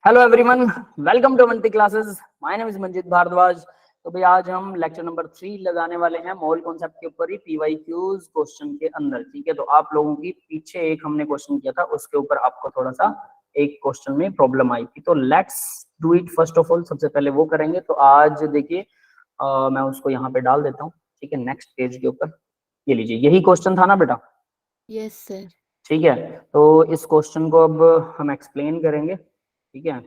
Hello everyone, welcome to Avanti classes. My name is Manjit Bhardwaj. तो भाई आज हम लेक्चर नंबर 3 लगाने वाले हैं मोल कॉन्सेप्ट के ऊपर ही पीवाईक्यूज क्वेश्चन के अंदर। ठीक है, तो आप लोगों की पीछे एक हमने क्वेश्चन किया था, उसके ऊपर आपको थोड़ा सा एक क्वेश्चन में प्रॉब्लम आई थी, तो let's do it. First of all सबसे पहले वो करेंगे। तो आज देखिए मैं उसको यहाँ पे डाल देता हूँ। ठीक है, नेक्स्ट पेज के ऊपर ये लीजिए, यही क्वेश्चन था ना बेटा? Yes sir. ठीक है, तो इस क्वेश्चन को अब हम एक्सप्लेन करेंगे। ठीक है,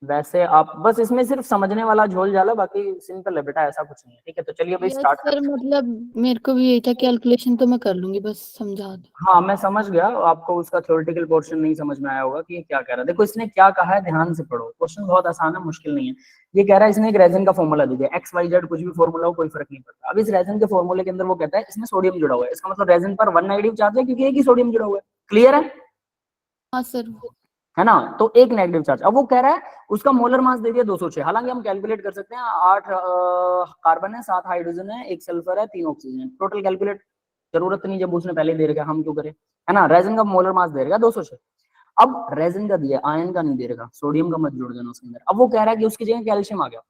वैसे आप बस इसमें सिर्फ समझने वाला झोल झाला, बाकी सिंपल है बेटा, ऐसा कुछ नहीं है। ठीक है, तो चलिए भाई यस स्टार्ट सर, करते हैं। मतलब मेरे को भी यही था, कैलकुलेशन तो मैं कर लूंगी, बस समझा दो। हाँ मैं समझ गया, आपको उसका थ्योरेटिकल पोर्शन नहीं समझ में आया होगा कि ये क्या कह रहा है। देखो इसने क्या कहा है, ध्यान से पढ़ो, क्वेश्चन बहुत आसान है, मुश्किल नहीं है। ये कह रहा है, इसने एक रेजन का फॉर्मूला दे दिया, एक्स वाई जेड कुछ भी फॉर्मूला हो कोई फर्क नहीं पड़ता। अब इस रेजन के फॉर्मूले के अंदर वो कहता है इसमें सोडियम जुड़ा हुआ है, इसका मतलब रेजन पर 1 नेगेटिव चार्ज है क्योंकि एक ही सोडियम जुड़ा हुआ है। क्लियर है? हाँ सर। है ना? तो एक नेगेटिव चार्ज। अब वो कह रहा है उसका मोलर मास दे दिया 206। हालांकि हम कैलकुलेट कर सकते हैं, 8 कार्बन है, 7 हाइड्रोजन है, 1 सल्फर है, 3 ऑक्सीजन है। टोटल कैलकुलेट जरूरत नहीं, जब उसने पहले दे रखा, हम क्यों करें? है ना? रेजन का मोलर मास दे रखा 206। अब रेजन का दिया, आयन का नहीं दे रखा, सोडियम का मत जोड़ देना उसके अंदर। अब वो कह रहा है कि उसकी जगह कैल्शियम आ गया,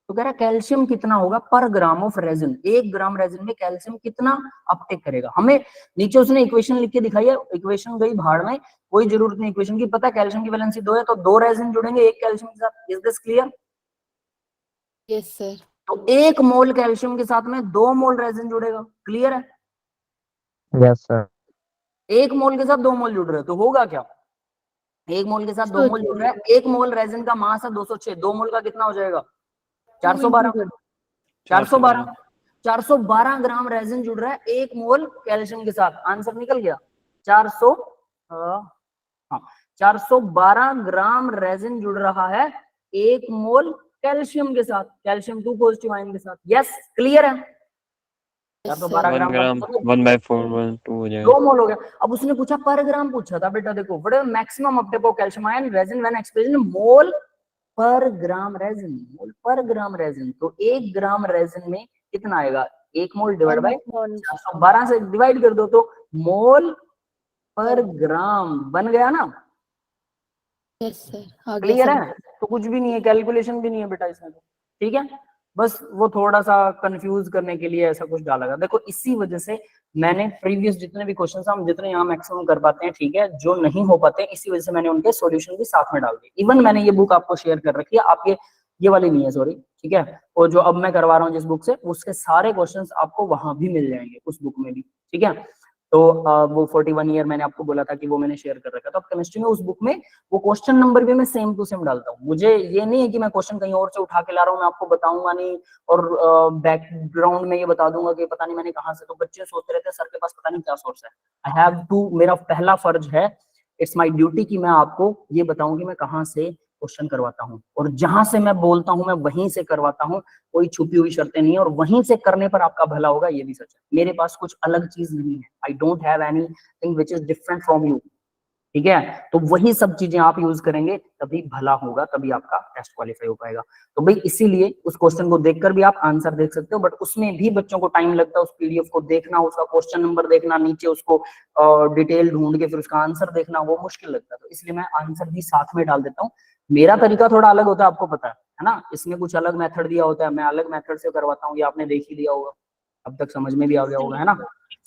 तो कह रहा है कैल्शियम कितना होगा पर gram of resin, 1 gram resin में कैल्शियम कितना अपटेक करेगा हमें। नीचे उसने इक्वेशन लिख के दिखाई है, इक्वेशन गई भाड़ में, कोई जरूरत नहीं इक्वेशन की। पता है कैल्शियम की वैलेंसी 2 है, तो 2 रेजिन जुड़ेंगे एक कैल्शियम के साथ। Is this clear? Yes sir. तो 1 मोल कैल्शियम के साथ में 2 मोल रेजिन जुड़ेगा। क्लियर है? Yes sir. 1 मोल के साथ 2 मोल जुड़ रहे हैं, तो होगा क्या? 1 मोल के साथ 2 मोल जुड़ रहा है, 1 मोल रेजिन का मास है 206, 2 मोल का कितना हो जाएगा? 412। 412 412 ग्राम रेजिन जुड़ रहा है 1 मोल कैल्शियम के साथ। आंसर निकल गया 400। हाँ, 412 ग्राम रेजिन जुड़ रहा है 1 मोल कैल्शियम के साथ, कैल्शियम 2 पॉजिटिव आयन के साथ। यस, क्लियर है? 412 1 ग्राम ग्राम 1/4 हो जाएगा। 2 मोल हो गया। अब उसने पूछा पर ग्राम पूछा था बेटा। देखो बड़े maximum uptake of calcium ion resin when expressed in mole per gram resin. Mole per gram resin, तो 1 ग्राम रेजिन में कितना आएगा? 1 मोल डिवाइड बाय 412 से डिवाइड कर दो, तो मोल पर ग्राम बन गया ना। यस सर, आ गया क्लियर सर। है? तो कुछ भी नहीं है, कैलकुलेशन भी नहीं है बेटा इसमें तो। ठीक है, बस वो थोड़ा सा कंफ्यूज करने के लिए ऐसा कुछ डाला गया। देखो इसी वजह से मैंने प्रीवियस जितने भी क्वेश्चन हम जितने यहाँ मैक्सिमम कर पाते हैं, ठीक है, जो नहीं हो पाते हैं, इसी वजह से मैंने उनके सॉल्यूशन भी साथ में डाल दिए। इवन मैंने ये बुक आपको शेयर कर रखी है, आप ये वाली नहीं है, सॉरी। ठीक है, और जो अब मैं करवा रहा हूँ जिस बुक से, उसके सारे क्वेश्चंस आपको वहां भी मिल जाएंगे, उस बुक में भी। ठीक है, तो वो 41 ईयर मैंने आपको बोला था कि वो मैंने शेयर कर रखा था। अब केमिस्ट्री में उस बुक में वो क्वेश्चन नंबर भी मैं सेम टू सेम डालता हूँ। मुझे ये नहीं है कि मैं क्वेश्चन कहीं और से उठा के ला रहा हूँ, मैं आपको बताऊंगा नहीं और बैकग्राउंड में ये बता दूंगा कि पता नहीं मैंने कहाँ से। तो बच्चे सोचते रहते हैं सर के पास पता नहीं क्या सोर्स है। आई हैव टू, मेरा पहला फर्ज है, इट्स माई ड्यूटी कि मैं आपको ये बताऊं कि मैं कहाँ से क्वेश्चन करवाता हूँ, और जहां से मैं बोलता हूँ मैं वहीं से करवाता हूँ। कोई छुपी हुई शर्तें नहीं है, और वहीं से करने पर आपका भला होगा, ये भी सच है। मेरे पास कुछ अलग चीज नहीं है, I don't have anything which is different from you. ठीक है, तो वही सब चीजें आप यूज करेंगे तभी भला होगा, तभी आपका टेस्ट क्वालिफाई हो पाएगा। तो भाई इसीलिए उस क्वेश्चन को देखकर भी आप आंसर देख सकते हो, बट उसमें भी बच्चों को टाइम लगता है, उस पीडीएफ को देखना, उसका क्वेश्चन नंबर देखना, नीचे उसको डिटेल ढूंढ के फिर उसका आंसर देखना, वो मुश्किल लगता है। तो इसलिए मैं आंसर भी साथ में डाल देता हूँ। मेरा तरीका थोड़ा अलग होता है, आपको पता है ना? इसमें कुछ अलग मेथड दिया होता है, मैं अलग मेथड से करवाता हूँ, ये आपने देख ही लिया होगा, अब तक समझ में भी आ गया होगा, है ना?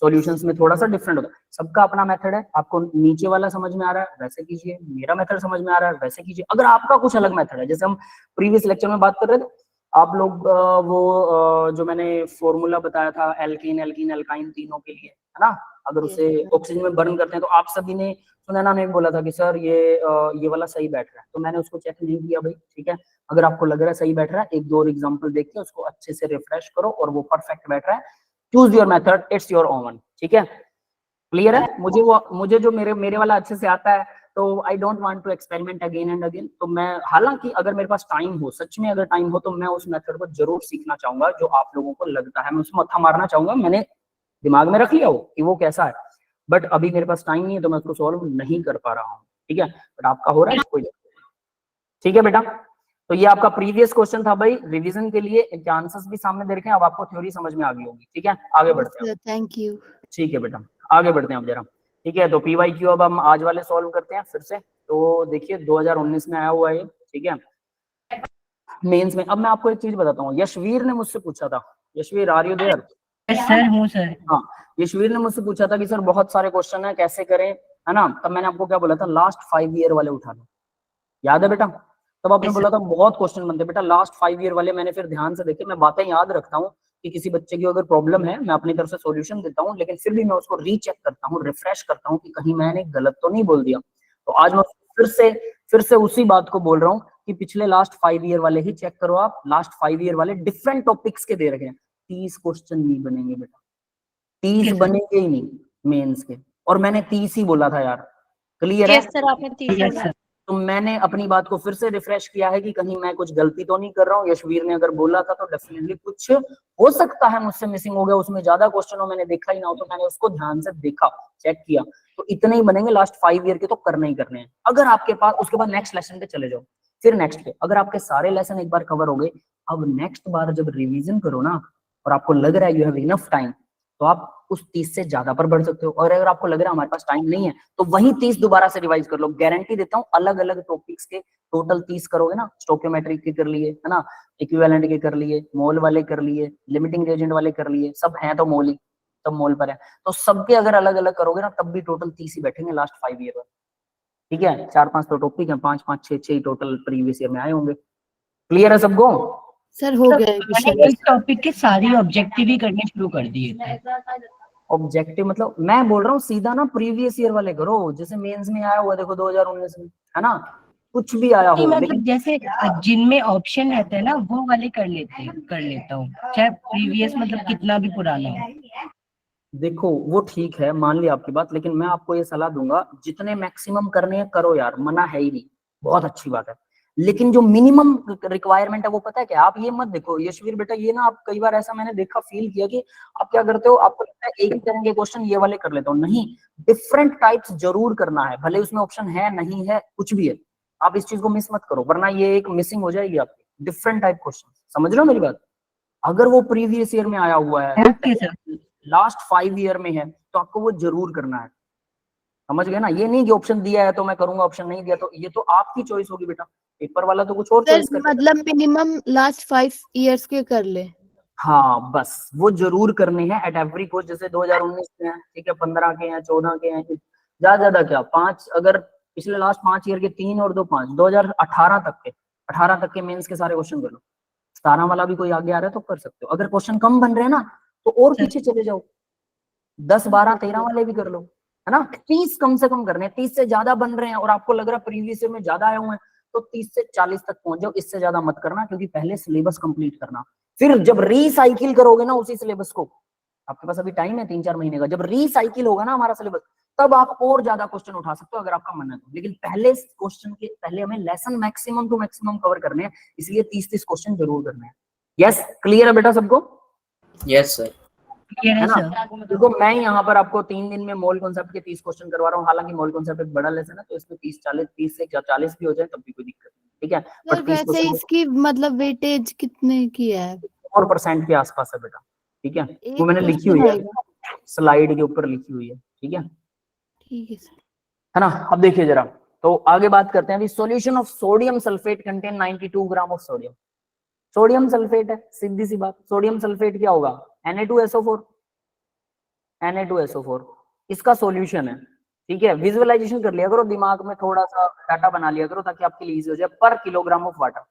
सॉल्यूशंस में थोड़ा सा डिफरेंट होता है, सबका अपना मेथड है। आपको नीचे वाला समझ में आ रहा है वैसे कीजिए, मेरा मेथड समझ में आ रहा है वैसे कीजिए। अगर आपका कुछ अलग मेथड है, जैसे हम प्रीवियस लेक्चर में बात कर रहे थे, आप लोग जो मैंने फॉर्मूला बताया था एल्कीन एल्कीन एल्काइन तीनों के लिए, है ना? अगर उसे ऑक्सीजन में बर्न करते हैं, तो आप सभी ने, सुनैना ने बोला था कि सर ये वाला सही बैठ रहा है, तो मैंने उसको चेक नहीं किया भाई। ठीक है, अगर आपको लग रहा है सही बैठ रहा है, एक दो और एग्जांपल देख के उसको अच्छे से रिफ्रेश करो, और वो परफेक्ट बैठ रहा है, choose your method, it's your own. ठीक है, क्लियर है? मुझे जो मेरे वाला अच्छे से आता है, तो I don't want to experiment again and again. तो मैं, हालांकि अगर मेरे पास टाइम हो, सच में अगर टाइम हो, तो मैं उस मेथड को जरूर सीखना चाहूंगा जो आप लोगों को लगता है, मैं उसमें मत्था मारना चाहूंगा, मैंने दिमाग में रख लिया हो कि वो कैसा है, बट अभी मेरे पास टाइम नहीं है, तो मैं उसको सॉल्व नहीं कर पा रहा हूँ। ठीक है, बट आपका हो रहा है, कोई। ठीक है बेटा, तो ये आपका प्रीवियस क्वेश्चन था भाई, रिवीजन के लिए। इनके आंसर्स भी सामने दे रखे हैं, अब आपको थ्योरी समझ में आ गई होगी। ठीक है, आगे बढ़ते हैं। Thank you. ठीक है बेटा, आगे बढ़ते हैं अब जरा। ठीक है, तो पीवाईक्यू अब हम आज वाले सॉल्व करते हैं फिर से। तो देखिए 2019 में आया हुआ है, ठीक है। मेंस में अब मैं आपको एक चीज बताता हूँ, यशवीर ने मुझसे पूछा था, Yashvir are you there? Sir हूँ सर। हाँ, यशवीर ने मुझसे पूछा था कि सर बहुत सारे क्वेश्चन है कैसे करें, है ना। तब मैंने आपको क्या बोला था, लास्ट 5 ईयर वाले उठा लो, याद है बेटा? तब आपने बोला था बहुत क्वेश्चन बनते बेटा लास्ट 5 ईयर वाले। मैंने फिर ध्यान से देखे, मैं बातें याद रखता हूँ कि किसी बच्चे की अगर प्रॉब्लम है मैं अपनी तरफ से सॉल्यूशन देता हूँ, लेकिन फिर भी मैं उसको रीचेक करता हूँ, रिफ्रेश करता हूँ कि कहीं मैंने गलत तो नहीं बोल दिया। तो आज मैं फिर से उसी बात को बोल रहा हूँ कि पिछले लास्ट 5 ईयर वाले ही चेक करो आप। लास्ट 5 ईयर वाले डिफरेंट टॉपिक्स के दे रखे हैं, 30 क्वेश्चन नहीं बनेंगे बेटा, 30 बनेंगे ही नहीं मेंस के, और मैंने 30 ही बोला था यार, क्लियर है? सर आपने 30 तो मैंने अपनी बात को फिर से रिफ्रेश किया है कि कहीं मैं कुछ गलती तो नहीं कर रहा हूँ। यशवीर ने अगर बोला था तो डेफिनेटली कुछ हो सकता है मुझसे मिसिंग हो गया, उसमें ज्यादा क्वेश्चन हो मैंने देखा ही ना हो, तो मैंने उसको ध्यान से देखा, चेक किया। तो इतने ही बनेंगे लास्ट 5 ईयर के, तो करने ही करने हैं। अगर आपके पास उसके बाद नेक्स्ट लेसन पे चले जाओ, फिर नेक्स्ट पे अगर आपके सारे लेसन एक बार कवर हो गए, अब नेक्स्ट बार जब रिविजन करो ना और आपको लग रहा है यू हैव इनफ टाइम, तो आप उस 30 से ज्यादा पर बढ़ सकते हो। और अगर आपको लग रहा है हमारे पास टाइम नहीं है, तो वही 30 दोबारा से रिवाइज कर लो। गारंटी देता हूँ अलग अलग टॉपिक्स के टोटल 30 करोगे ना, स्टोकियोमेट्रिक के कर लिए, है ना, इक्विवेलेंट के कर लिए, मोल वाले कर लिए, लिमिटिंग रिएजेंट वाले कर लिए, सब हैं तो मोल ही, सब मोल पर है। तो सबके अगर अलग अलग करोगे ना, तब भी टोटल 30 ही बैठेंगे लास्ट 5 ईयर में, ठीक है। 4-5 तो टॉपिक है, 5-5 6 टोटल प्रीवियस ईयर में आए होंगे। क्लियर है सबको? सर हो गया है मैंने क्वेश्चन। इस टॉपिक के सारी ऑब्जेक्टिव ही करने शुरू कर दिए थे। ऑब्जेक्टिव मतलब मैं बोल रहा हूँ सीधा ना प्रीवियस ईयर वाले करो, जैसे मेंस में आया हुआ देखो 2019 में, है ना, कुछ भी आया हो। मतलब लेकिन जैसे जिनमें ऑप्शन रहते हैं ना वो वाले कर लेता हूँ, चाहे प्रीवियस मतलब कितना भी पुराना हो। देखो वो ठीक है, मान लिया आपकी बात, लेकिन मैं आपको ये सलाह दूंगा जितने मैक्सिमम करने हैं करो यार, मना है ही नहीं, बहुत अच्छी बात है। लेकिन जो मिनिमम रिक्वायरमेंट है वो पता है क्या, आप ये मत देखो यशवीर बेटा, ये ना आप कई बार ऐसा मैंने देखा फील किया कि आप क्या करते हो, आपको लगता है एक ही तरह के क्वेश्चन ये वाले कर लेता हूँ, नहीं, डिफरेंट टाइप्स जरूर करना है, भले उसमें ऑप्शन है नहीं है कुछ भी है, आप इस चीज को मिस मत करो, वरना ये एक मिसिंग हो जाएगी आपकी। डिफरेंट टाइप क्वेश्चन, समझ लो मेरी बात। अगर वो प्रीवियस ईयर में आया हुआ है, ओके सर। लास्ट 5 ईयर में है, तो आपको वो जरूर करना है, समझ गए ना। ये नहीं कि ऑप्शन दिया है तो मैं करूंगा, ऑप्शन नहीं दिया तो, ये तो आपकी चॉइस होगी बेटा, पेपर वाला तो कुछ और सर चॉइस करेगा। मतलब मिनिमम लास्ट 5 इयर्स के कर ले। हाँ बस वो जरूर करने हैं एट एवरी कॉस्ट। जैसे 2019 के हैं, ठीक है, 15 के हैं, 14 के हैं, ज्यादा क्या 5, अगर पिछले लास्ट 5 ईयर के 3 और 2 5, 2018 तक के, 18 तक के मेंस के सारे क्वेश्चन कर लो। 17 वाला भी कोई आगे आ रहा है तो कर सकते हो। अगर क्वेश्चन कम बन रहे हैं ना तो और पीछे चले जाओ, 10 12 13 वाले भी कर लो, है ना। 30 कम से कम करने हैं, 30 से ज्यादा बन रहे हैं और आपको लग रहा है प्रीवियस ईयर में ज्यादा आए हुए हैं, तो 30 से 40 तक पहुंच जाओ, इससे ज्यादा मत करना, क्योंकि पहले सिलेबस कंप्लीट करना। फिर जब रीसाइकिल करोगे ना उसी सिलेबस को, आपके पास अभी टाइम है 3-4 महीने का, जब रीसाइकिल होगा ना हमारा सिलेबस, तब आप और ज्यादा क्वेश्चन उठा सकते हो अगर आपका मन है तो। लेकिन पहले क्वेश्चन के पहले हमें lesson maximum to maximum cover करने हैं, इसलिए 30-30 क्वेश्चन जरूर करने हैं। यस, क्लियर है बेटा सबको? Yes sir. है ना। देखो मैं यहाँ पर आपको 3 दिन में मोल कॉन्सेप्ट के 30 क्वेश्चन करवा रहा हूँ, हालांकि मोल कॉन्सेप्ट एक बड़ा लेसन है, तो इसमें 30 से 40 भी हो जाए तब भी कोई दिक्कत नहीं, ठीक है। सर वैसे इसकी मतलब वेटेज कितने की है? 4% के आसपास है बेटा, ठीक है, वो मैंने लिखी हुई है, स्लाइड के ऊपर लिखी हुई है, ठीक है। ठीक है सर, है ना। अब देखिए जरा, तो आगे बात करते हैं अभी। Solution of sodium sulphate contain 92 gram of sodium. Sodium sulphate है, सीधी सी बात, सोडियम सल्फेट क्या होगा, Na2SO4, Na2SO4 इसका सॉल्यूशन है, ठीक है। विजुअलाइजेशन कर लिया करो, दिमाग में थोड़ा सा डाटा बना लिया करो ताकि आपके लिए इजी हो जाए। पर किलोग्राम ऑफ वाटर,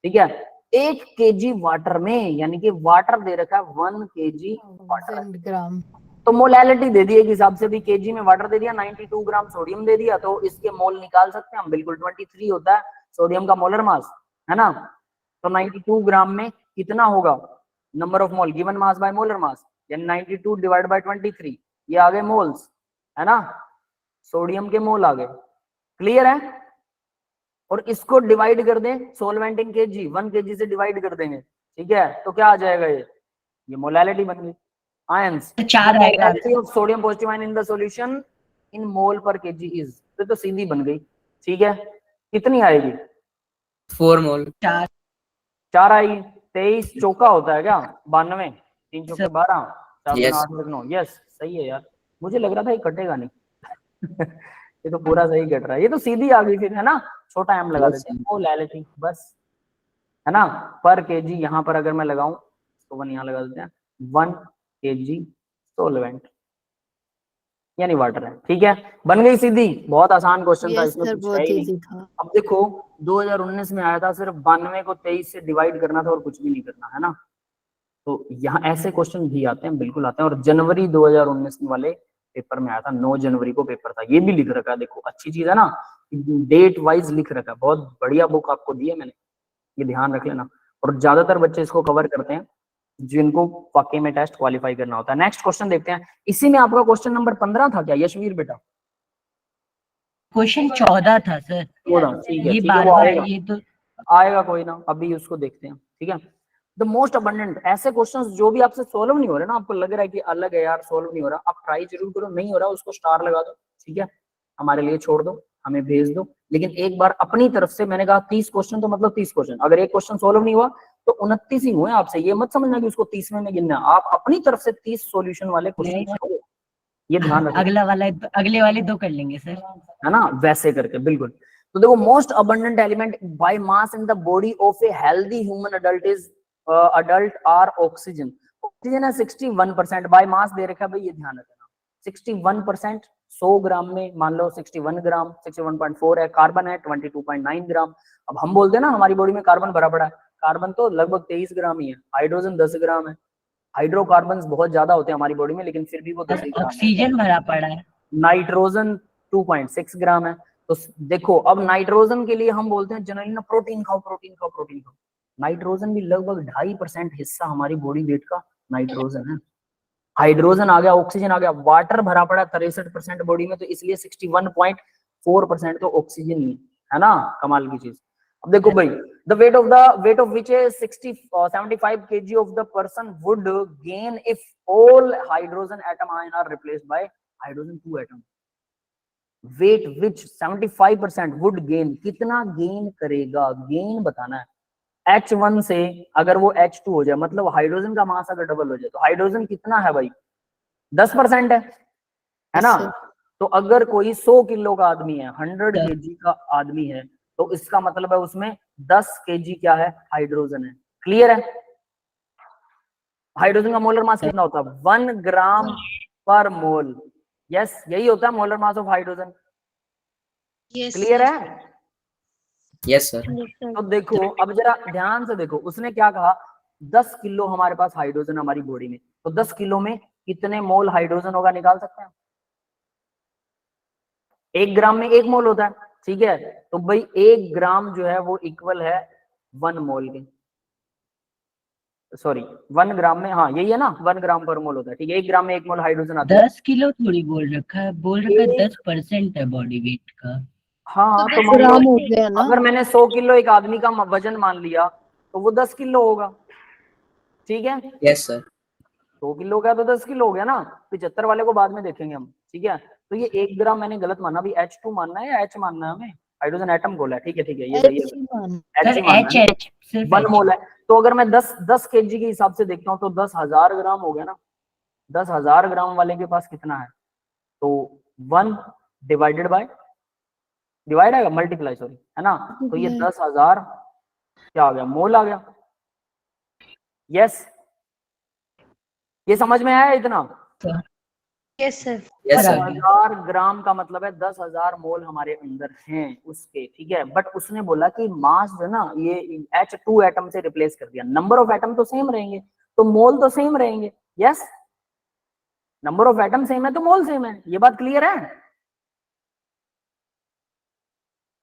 ठीक है, 1 kg वाटर में, यानी कि वाटर दे रखा है 1 kg वाटर, ग्राम, तो मोलैलिटी दे दी एक हिसाब से भी, केजी में वाटर दे दिया, 92 ग्राम सोडियम दे दिया, तो इसके मोल निकाल सकते हैं हम, बिल्कुल 23 होता है सोडियम का मोलर मास, है ना। तो 92 ग्राम में कितना होगा, number of mole given mass by molar mass, यानी 92 डिवाइड बाय 23, ये आ गए मोल्स, है ना, सोडियम के मोल आ गए। क्लियर है? और इसको डिवाइड कर दें सोलवेंट इन केजी, 1 kg से डिवाइड कर देंगे, ठीक है, तो क्या आ जाएगा, ये मोलैलिटी बन गई। आयंस 4 आएगा। Of sodium positive ion in the solution in mole per KG is, तो सीधी बन गई, ठीक है। कितनी आएगी, 4 मोल। 4 आएगी। 23 चौका होता है क्या, 92, 3 चौके 12, 4 Yes. 8 9, यस सही है यार, मुझे लग रहा था ये कटेगा नहीं ये तो पूरा सही कट रहा है, ये तो सीधी आ गई फिर, है ना। छोटा m लगा Yes, देते हैं, मोलैलिटी बस, है ना। पर केजी यहाँ पर अगर मैं लगाऊं तो 1 यहाँ लगा देते हैं, 1 kg सोलवेंट यानी वाटर है, ठीक है। बन गई सीधी, बहुत आसान क्वेश्चन था, यस इसमें सर, कुछ है बहुत ही नहीं। इजी था। अब देखो 2019 में आया था, सिर्फ 92 को 23 से डिवाइड करना था और कुछ भी नहीं करना, है ना। तो यहाँ ऐसे क्वेश्चन भी आते हैं, बिल्कुल आते हैं। और जनवरी 2019 वाले पेपर में आया था, 9 जनवरी को पेपर था, ये भी लिख रखा है, देखो अच्छी चीज है ना, डेट वाइज लिख रखा है, बहुत बढ़िया बुक आपको दी है मैंने, ये ध्यान रख लेना। और ज्यादातर बच्चे इसको कवर करते हैं जिनको वाकई में टेस्ट क्वालिफाई करना होता है। नेक्स्ट क्वेश्चन देखते हैं, इसी में आपका क्वेश्चन नंबर 15 था क्या यशवीर बेटा? क्वेश्चन 14 था सर, 14, ठीक है, ये ठीक है, बार वो बार आएगा, ये तो आएगा कोई ना, अभी उसको देखते हैं, ठीक है। द मोस्ट अबंडेंट, ऐसे क्वेश्चंस जो भी आपसे सोल्व नहीं हो रहे ना, आपको लग रहा है कि अलग है यार, सोल्व नहीं हो रहा, आप ट्राई जरूर करो, नहीं हो रहा उसको स्टार लगा दो, ठीक है, हमारे लिए छोड़ दो, हमें भेज दो। लेकिन एक बार अपनी तरफ से, मैंने कहा 30 क्वेश्चन तो मतलब 30 क्वेश्चन, अगर एक क्वेश्चन सोल्व नहीं हुआ तो 29 ही हुए आपसे, ये मत समझना कि उसको 30वें में गिनना, आप अपनी तरफ से 30 सॉल्यूशन वाले क्वेश्चन करो, ये ध्यान रखो, अगले वाले 2 कर लेंगे सर। है ना, वैसे करके बिल्कुल। तो देखो most abundant element by mass in the body of a healthy human adult is adult or oxygen. Oxygen है 61%, बाय मास दे रखा है भाई, ये ध्यान रखना 61%, 100 ग्राम में मान लो 61 ग्राम, 61.4 है। कार्बन है 22.9 ग्राम। अब हम बोलते हैं ना हमारी बॉडी में कार्बन भरा पड़ा है, कार्बन तो लगभग 23 ग्राम ही है, हाइड्रोजन 10 ग्राम है, हाइड्रोकार्बन बहुत ज्यादा होते हैं हमारी बॉडी में, लेकिन फिर भी वो 10 ग्राम है। ऑक्सीजन भरा पड़ा है, नाइट्रोजन 2.6 ग्राम है। तो देखो अब नाइट्रोजन के लिए हम बोलते हैं जनरली ना, प्रोटीन खाओ, प्रोटीन खाओ, प्रोटीन खाओ। नाइट्रोजन भी लगभग 2.5% हिस्सा हमारी बॉडी वेट का नाइट्रोजन है। हाइड्रोजन आ गया, ऑक्सीजन आ गया, वाटर भरा पड़ा 63% बॉडी में, तो इसलिए 61.4% तो ऑक्सीजन ही है ना, कमाल की चीज। अब देखो भाई, the weight of which is 75 kg of the person would gain if all hydrogen atom ion are replaced by hydrogen 2 atom. Weight which 75% would gain, कितना गेन करेगा, गेन बताना है। H1 से अगर वो H2 हो जाए, मतलब हाइड्रोजन का मास अगर डबल हो जाए, तो हाइड्रोजन कितना है भाई, 10% है ना। तो अगर कोई 100 किलो का आदमी है, 100 kg का आदमी है, तो इसका मतलब है उसमें 10 kg क्या है, हाइड्रोजन है। क्लियर है? हाइड्रोजन का मोलर मास कितना होता है, 1 ग्राम पर मोल। यस, यही होता है molar mass of hydrogen. Clear है? Yes, sir. तो देखो अब जरा ध्यान से देखो, उसने क्या कहा, 10 किलो हमारे पास हाइड्रोजन हमारी बॉडी में, तो 10 किलो में कितने मोल हाइड्रोजन होगा, निकाल सकते हैं? 1 ग्राम में 1 मोल होता है, ठीक है। तो भाई 1 ग्राम जो है वो इक्वल है 1 मोल के, सॉरी 1 ग्राम में, हाँ यही है ना, 1 ग्राम पर मोल होता है, ठीक है। 1 ग्राम में 1 मोल हाइड्रोजन आता है। 10 किलो थोड़ी बोल रखा है, बोल रखा है 10% है बॉडी वेट का। हाँ तो ग्राम हो गया ना, अगर मैंने 100 किलो एक आदमी का वजन मान लिया, तो वो 10 किलो होगा, ठीक है। Yes, sir. 100 किलो का तो 10 किलो हो गया ना, 75 वाले को बाद में देखेंगे हम, ठीक है। तो ये 1 ग्राम मैंने गलत माना, अभी H2 मानना है या H मानना है हमें, हाइड्रोजन एटम बोला है, ठीक है ठीक है, ये सही है, H ही मान। H ही मानना है, 1 मोल है। तो अगर मैं 10 kg के हिसाब से देखता हूँ, तो 10,000 ग्राम हो गया ना, 10,000 ग्राम वाले के पास कितना है, तो 1 डिवाइडेड बाय, डिवाइड आएगा, मल्टीप्लाई सॉरी, है ना। तो ये 10,000 क्या आ गया, मोल आ गया। यस, ये समझ में आया इतना? Yes sir. Yes, sir. 10,000 ग्राम का मतलब है 10,000 मोल हमारे अंदर हैं उसके, ठीक है। बट उसने बोला कि मास जो ना, ये H2 एटम से रिप्लेस कर दिया, नंबर ऑफ एटम तो सेम रहेंगे, तो मोल तो सेम रहेंगे। Yes, number of atom same है तो मोल सेम है, ये बात क्लियर है?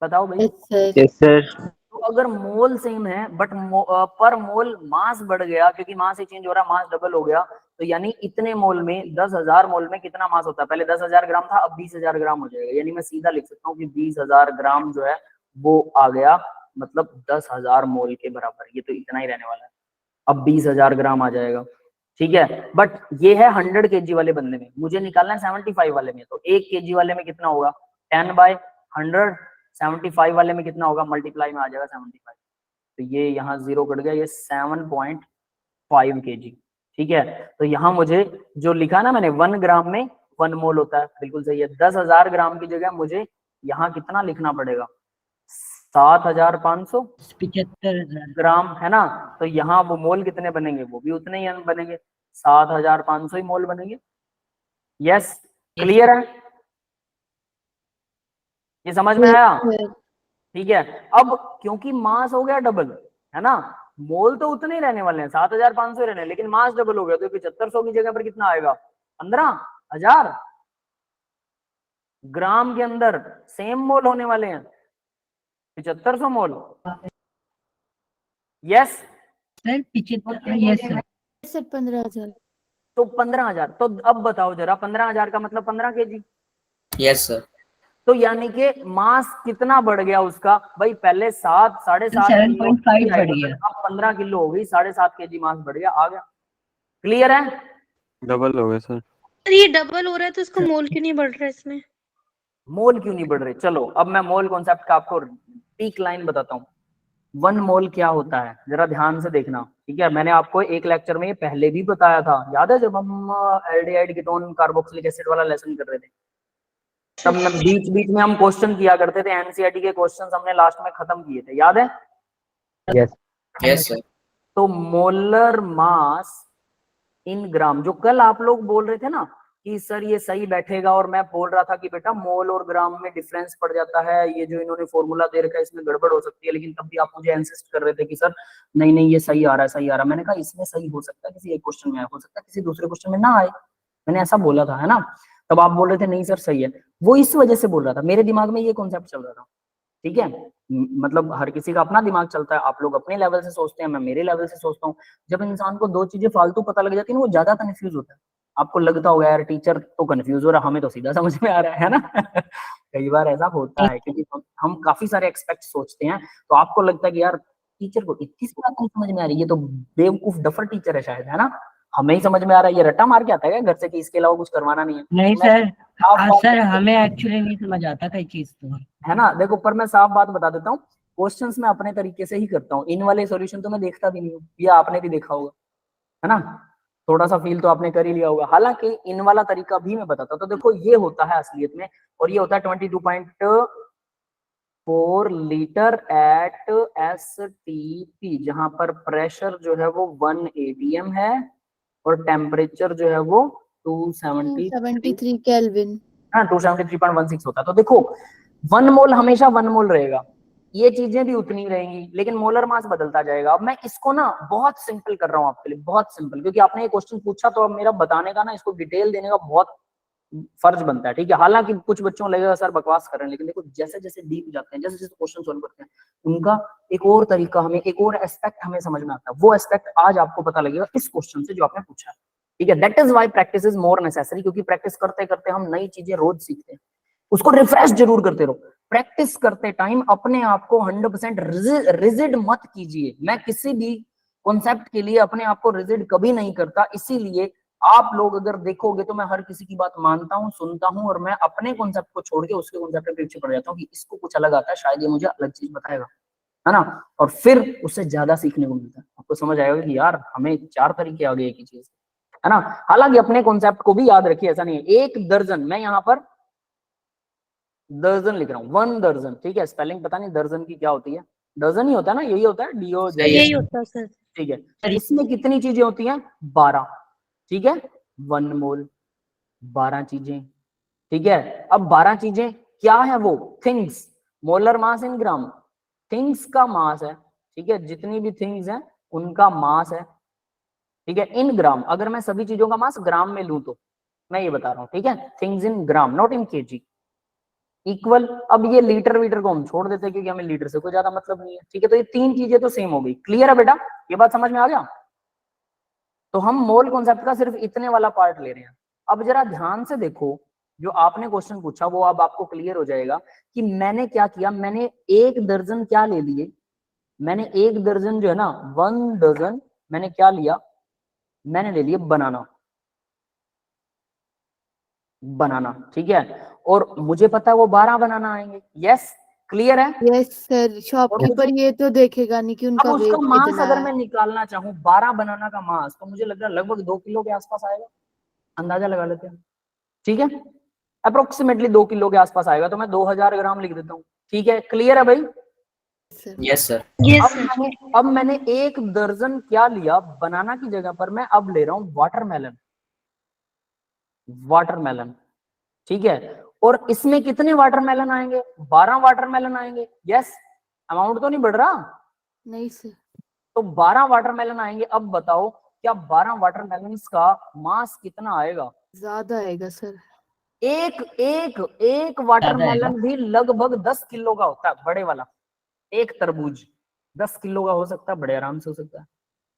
बताओ भाई। Yes, sir. तो अगर मोल सेम है बट पर मोल मास बढ़ गया, क्योंकि मास ही चेंज हो रहा है, मास डबल हो गया, तो यानी इतने मोल में, 10,000 मोल में कितना मास होता है, पहले 10,000 ग्राम था, अब 20,000 ग्राम हो जाएगा। यानी मैं सीधा लिख सकता हूँ कि 20,000 ग्राम जो है वो आ गया, मतलब 10,000 मोल के बराबर, ये तो इतना ही रहने वाला है, अब 20,000 ग्राम आ जाएगा, ठीक है। बट ये है 100 kg वाले बंदे में, मुझे निकालना है 75 वाले में, तो 1 kg वाले में कितना होगा, 10/100, 75 वाले में कितना होगा, मल्टीप्लाई में आ जाएगा 75, तो ये यहाँ 0 कट गया, ये 7.5 kg, ठीक है। तो यहाँ मुझे जो लिखा ना मैंने, 1 ग्राम में 1 मोल होता है, बिल्कुल सही है। 10,000 ग्राम की जगह मुझे यहाँ कितना लिखना पड़ेगा, 7,500 75,000। ग्राम, है ना। तो यहाँ वो मोल कितने बनेंगे, वो भी उतने ही बनेंगे, 7,500 ही मोल बनेंगे। यस, क्लियर है, ये समझ में आया? ठीक है। अब क्योंकि मास हो गया डबल, है ना, मोल तो उतने ही रहने वाले हैं, 7,500 रहने, लेकिन मास डबल हो गया तो 7500 की जगह पर कितना आएगा, 15,000 ग्राम के अंदर सेम मोल होने वाले हैं, 7500 mole. Yes sir 75, yes sir. Sir 15,000। तो 15,000, तो अब बताओ जरा, 15,000 का मतलब 15 kg। Yes, sir. तो यानी कि मास कितना बढ़ गया उसका भाई, पहले 7.5 7.5 बढ़ गया। अब 15 किलो हो गई, 7.5 kg मास बढ़ गया, आ गया। क्लियर है? डबल हो गया सर। ये डबल हो रहा है तो इसका मोल क्यों नहीं बढ़ रहा है इसमें? मोल क्यों नहीं बढ़ रहे, चलो अब मैं मोल कॉन्सेप्ट का आपको पीक लाइन बताता हूँ। 1 मोल क्या होता है, जरा ध्यान से देखना, ठीक है। मैंने आपको एक लेक्चर में ये पहले भी बताया था, याद है, जब हम एल्डिहाइड कीटोन कार्बोक्सिलिक एसिड वाला लेसन कर रहे थे, तब मैं बीच बीच में हम क्वेश्चन किया करते थे, एनसीईआरटी के क्वेश्चंस हमने लास्ट में खत्म किए थे, याद है? Yes, sir. तो मोलर मास इन ग्राम, जो कल आप लोग बोल रहे थे ना कि सर ये सही बैठेगा, और मैं बोल रहा था कि बेटा मोल और ग्राम में डिफरेंस पड़ जाता है, ये जो इन्होंने फॉर्मूला दे रखा है इसमें गड़बड़ हो सकती है, लेकिन तब भी आप मुझे इंसिस्ट कर रहे थे कि सर नहीं नहीं ये सही आ रहा है, सही आ रहा है। मैंने कहा इसमें सही हो सकता है, किसी एक क्वेश्चन में हो सकता है, किसी दूसरे क्वेश्चन में ना आए, मैंने ऐसा बोला था, है ना। तब आप बोल रहे थे नहीं सर सही है, वो इस वजह से बोल रहा था, मेरे दिमाग में ये कॉन्सेप्ट चल रहा था, ठीक है। मतलब हर किसी का अपना दिमाग चलता है, आप लोग अपने लेवल से सोचते हैं, मैं मेरे लेवल से सोचता हूँ। जब इंसान को दो चीजें फालतू पता लग जाती है ना, वो ज्यादा कंफ्यूज होता है। आपको लगता होगा यार टीचर तो कंफ्यूज हो रहा, हमें तो सीधा समझ में आ रहा है ना। कई बार ऐसा होता है, क्योंकि हम काफी सारे एक्सपेक्ट सोचते हैं, तो आपको लगता है कि यार टीचर को इतनी सी बात नहीं समझ में आ रही, ये तो बेवकूफ डफर टीचर है शायद, है ना, हमें ही समझ में आ रहा है, ये रट्टा मार के आता है घर से कि इसके अलावा कुछ करवाना नहीं है। नहीं मैं सर, साफ सर बात, हमें एक्चुअली नहीं समझ आता कई चीज तो, है ना, देखो, पर मैं साफ बात बता देता हूँ, क्वेश्चंस मैं अपने तरीके से ही करता हूँ, इन वाले सॉल्यूशन तो मैं देखता भी नहीं हूँ, ये आपने भी देखा होगा, है ना, थोड़ा सा फील तो आपने कर ही लिया होगा। हालांकि इन वाला तरीका भी मैं बताता हूँ, तो देखो ये होता है असलियत में, और ये होता है 22.4 लीटर एट STP, जहां पर प्रेशर जो है वो 1 atm है, और टेम्परेचर जो है वो 273 केल्विन। हाँ 273.16 होता है। तो देखो 1 मोल हमेशा 1 मोल रहेगा, ये चीजें भी उतनी रहेंगी, लेकिन मोलर मास बदलता जाएगा। अब मैं इसको ना बहुत सिंपल कर रहा हूँ आपके लिए, बहुत सिंपल, क्योंकि आपने ये क्वेश्चन पूछा, तो अब मेरा बताने का ना, इसको डिटेल देने का बहुत फर्ज बनता है, ठीक है। हालांकि कुछ बच्चों को लगेगा सर बकवास कर रहे हैं, लेकिन देखो जैसे जैसे डीप जाते हैं, जैसे जैसे क्वेश्चन सॉल्व करते हैं, उनका एक और तरीका, हमें एक और एस्पेक्ट हमें समझ में आता है, वो एस्पेक्ट आज आपको पता लगेगा इस क्वेश्चन से जो आपने पूछा है, ठीक है। That is why practice is more necessary, क्योंकि प्रैक्टिस करते करते हम नई चीजें रोज सीखते हैं, उसको रिफ्रेश जरूर करते रहो। प्रैक्टिस करते टाइम अपने आप को 100% रिजिड मत कीजिए। मैं किसी भी कॉन्सेप्ट के लिए अपने आप को रिजिड कभी नहीं करता, इसीलिए आप लोग अगर देखोगे तो मैं हर किसी की बात मानता हूँ, सुनता हूँ, और मैं अपने कॉन्सेप्ट को छोड़ के उसके कॉन्सेप्ट के पीछे पड़ जाता हूँ कि इसको कुछ अलग आता है, शायद ये मुझे अलग चीज बताएगा, है ना, और फिर उससे ज्यादा सीखने को मिलता है। आपको समझ आएगा कि यार हमें 4 तरीके आ गए एक ही चीज, है ना। हालांकि अपने कॉन्सेप्ट को भी याद रखिए, ऐसा नहीं है 1 दर्जन, मैं यहाँ पर दर्जन लिख रहा हूँ, 1 दर्जन, ठीक है। स्पेलिंग पता नहीं दर्जन की क्या होती है, दर्जन ही होता है ना, यही होता है, DO, यही होता है सर। ठीक है। इसमें कितनी चीजें होती हैं, 12, ठीक है। 1 मोल 12 चीजें, ठीक है। अब 12 चीजें क्या है, वो थिंग्स, मोलर मास इन ग्राम, थिंग्स का मास है, ठीक है, जितनी भी थिंग्स हैं उनका मास है, ठीक है, इन ग्राम। अगर मैं सभी चीजों का मास ग्राम में लूं तो मैं ये बता रहा हूं, ठीक है, things in gram not in KG, equal. अब ये लीटर वीटर को हम छोड़ देते हैं, क्योंकि हमें लीटर से कोई ज्यादा मतलब नहीं है, ठीक है। तो ये 3 चीजें तो सेम हो गई, क्लियर है बेटा, ये बात समझ में आ गया। तो हम मोल कॉन्सेप्ट का सिर्फ इतने वाला पार्ट ले रहे हैं। अब जरा ध्यान से देखो, जो आपने क्वेश्चन पूछा वो अब आपको क्लियर हो जाएगा कि मैंने क्या किया। मैंने 1 दर्जन क्या ले लिए, मैंने 1 दर्जन जो है ना, 1 दर्जन मैंने क्या लिया, मैंने ले लिया बनाना, बनाना, ठीक है। और मुझे पता है वो 12 बनाना आएंगे, यस, क्लियर है। यस सर, शॉपकीपर ये तो देखेगा नहीं कि अब उनका उसका वेट मास कितना अगर है। मैं निकालना चाहूँ 12 बनाना का मास, तो मुझे लग रहा है लगभग 2 किलो के आसपास आएगा, अंदाजा लगा लेते हैं, ठीक है। अप्रोक्सीमेटली 2 किलो के आसपास आएगा, तो मैं 2000 ग्राम लिख देता हूँ, ठीक है, क्लियर है भाई। सर। Yes, sir. Yes, अब sir. मैंने 1 दर्जन क्या लिया, बनाना की जगह पर मैं अब ले रहा हूं वाटरमेलन। वाटरमेलन, ठीक है। और इसमें कितने वाटरमेलन आएंगे? 12 वाटरमेलन आएंगे। यस, अमाउंट तो नहीं बढ़ रहा। नहीं सर। तो 12 वाटरमेलन आएंगे। अब बताओ क्या 12 वाटरमेलन का मास कितना आएगा? ज्यादा आएगा सर। एक वाटरमेलन भी लगभग 10 किलो का होता है, बड़े वाला। एक तरबूज 10 किलो का हो सकता है, बड़े आराम से हो सकता है।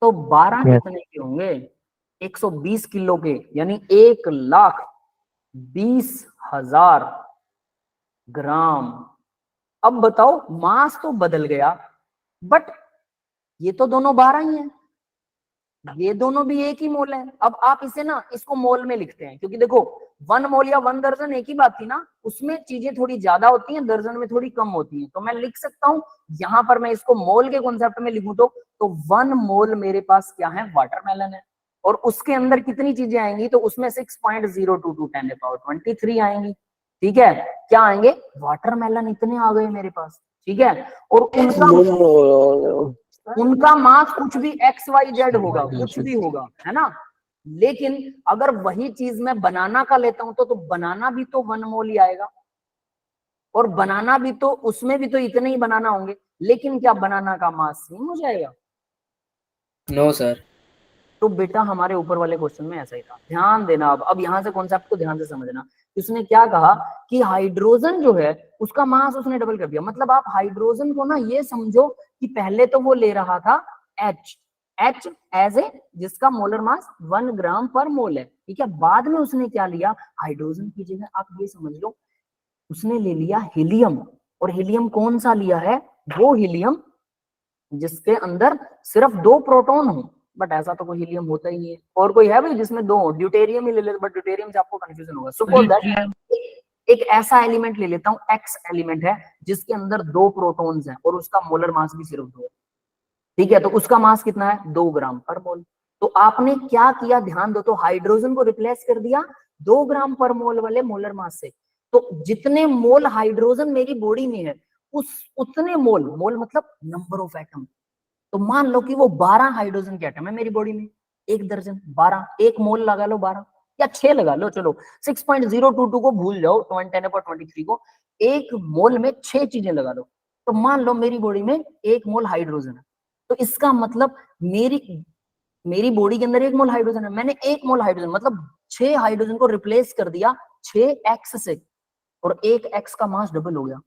तो 12 कितने के होंगे? 120 किलो के, यानी 1,20,000 ग्राम। अब बताओ मास तो बदल गया, बट ये तो दोनों 12 ही हैं, ये दोनों भी एक ही मोल है। अब आप इसे ना इसको मोल में लिखते हैं, क्योंकि देखो 1 मोल या 1 दर्जन एक ही बात थी ना, उसमें चीजें थोड़ी ज्यादा होती हैं, दर्जन में थोड़ी कम होती हैं। तो मैं लिख सकता हूं, यहां पर मैं इसको मोल के कॉन्सेप्ट में लिखूं तो 1 मोल मेरे पास क्या है? वाटरमेलन है। और उसके अंदर कितनी चीजें आएंगी? तो उसमें 6.022 10⁻23 आएंगी। ठीक है, क्या आएंगे? वाटरमेलन इतने आ गए मेरे पास। ठीक है, और उनका मास कुछ भी XYZ होगा, कुछ भी होगा, है ना। लेकिन अगर वही चीज मैं बनाना का लेता हूं तो बनाना भी तो 1 मोल ही आएगा, और बनाना भी तो, उसमें भी तो इतने ही बनाना होंगे। लेकिन क्या बनाना का मास सेम हो जाएगा? No, sir. तो बेटा हमारे ऊपर वाले क्वेश्चन में ऐसा ही था। ध्यान देना, अब यहां से कॉन्सेप्ट को ध्यान से समझना। उसने क्या कहा कि हाइड्रोजन जो है उसका मास उसने डबल कर दिया। मतलब आप हाइड्रोजन को ना ये समझो कि पहले तो वो ले रहा था H एज ए, जिसका मोलर मास 1 ग्राम पर मोल है। ठीक है, बाद में उसने क्या लिया? हाइड्रोजन की जगह आप ये समझ लो उसने ले लिया हीलियम। और हीलियम कौन सा लिया है? वो हीलियम जिसके अंदर सिर्फ 2 प्रोटॉन हो। बट ऐसा तो कोई हीलियम होता ही नहीं है। और कोई है भाई जिसमें 2 हो? ड्यूटेरियम ही ले लेते, बट ड्यूटेरियम से आपको कंफ्यूजन होगा। सपोज दैट एक ऐसा एलिमेंट ले लेता हूं, एक्स एलिमेंट है जिसके अंदर 2 प्रोटॉन्स हैं और उसका मोलर मास भी सिर्फ 2 है। ठीक है, तो उसका मास कितना है? 2 ग्राम पर मोल। तो आपने क्या किया? ध्यान दो, तो हाइड्रोजन को रिप्लेस कर दिया 2 ग्राम पर मोल वाले मोलर मास से। तो जितने मोल हाइड्रोजन मेरी बॉडी में है उतने मोल मतलब नंबर ऑफ एटम। तो मान लो कि वो 12 हाइड्रोजन के एटम है मेरी बॉडी में, 1 दर्जन 12, 1 मोल लगा लो 12 या 6 लगा लो, चलो 6.022 को भूल जाओ, 10⁻23 को, 1 मोल में 6 चीजें लगा लो। तो मान लो मेरी बॉडी में 1 मोल हाइड्रोजन है, तो इसका मतलब मेरी बॉडी के अंदर 1 मोल हाइड्रोजन है। मैंने 1 मोल हाइड्रोजन मतलब 6 हाइड्रोजन को रिप्लेस कर दिया 6x से, और 1x का मास डबल हो गया।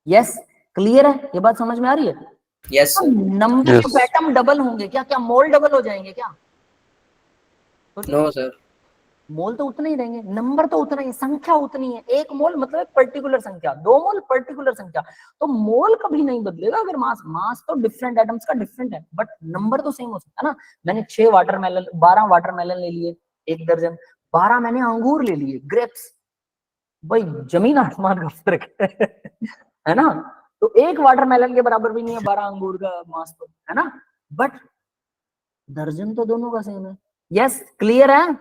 यस, क्लियर है? ये बात समझ में आ रही है? Yes, sir. Number Yes. Of atom double होंगे क्या? क्या मोल डबल हो जाएंगे क्या? No, sir. मोल तो उतने ही रहेंगे, नंबर तो उतना ही, संख्या उतनी है। 1 मोल मतलब एक पर्टिकुलर संख्या, 2 मोल पर्टिकुलर संख्या। तो मोल कभी नहीं बदलेगा। अगर मास तो डिफरेंट एटम्स का डिफरेंट है, बट नंबर तो सेम हो सकता है ना। मैंने 12 वाटरमेलन ले लिए, 1 दर्जन, 12 मैंने अंगूर ले लिए, ग्रेप्स। भाई जमीन आसमान का फर्क है ना। तो 1 वाटरमेलन के बराबर भी नहीं है 12 अंगूर का मास, तो है ना। बट दर्जन तो दोनों का सेम है। यस, क्लियर है?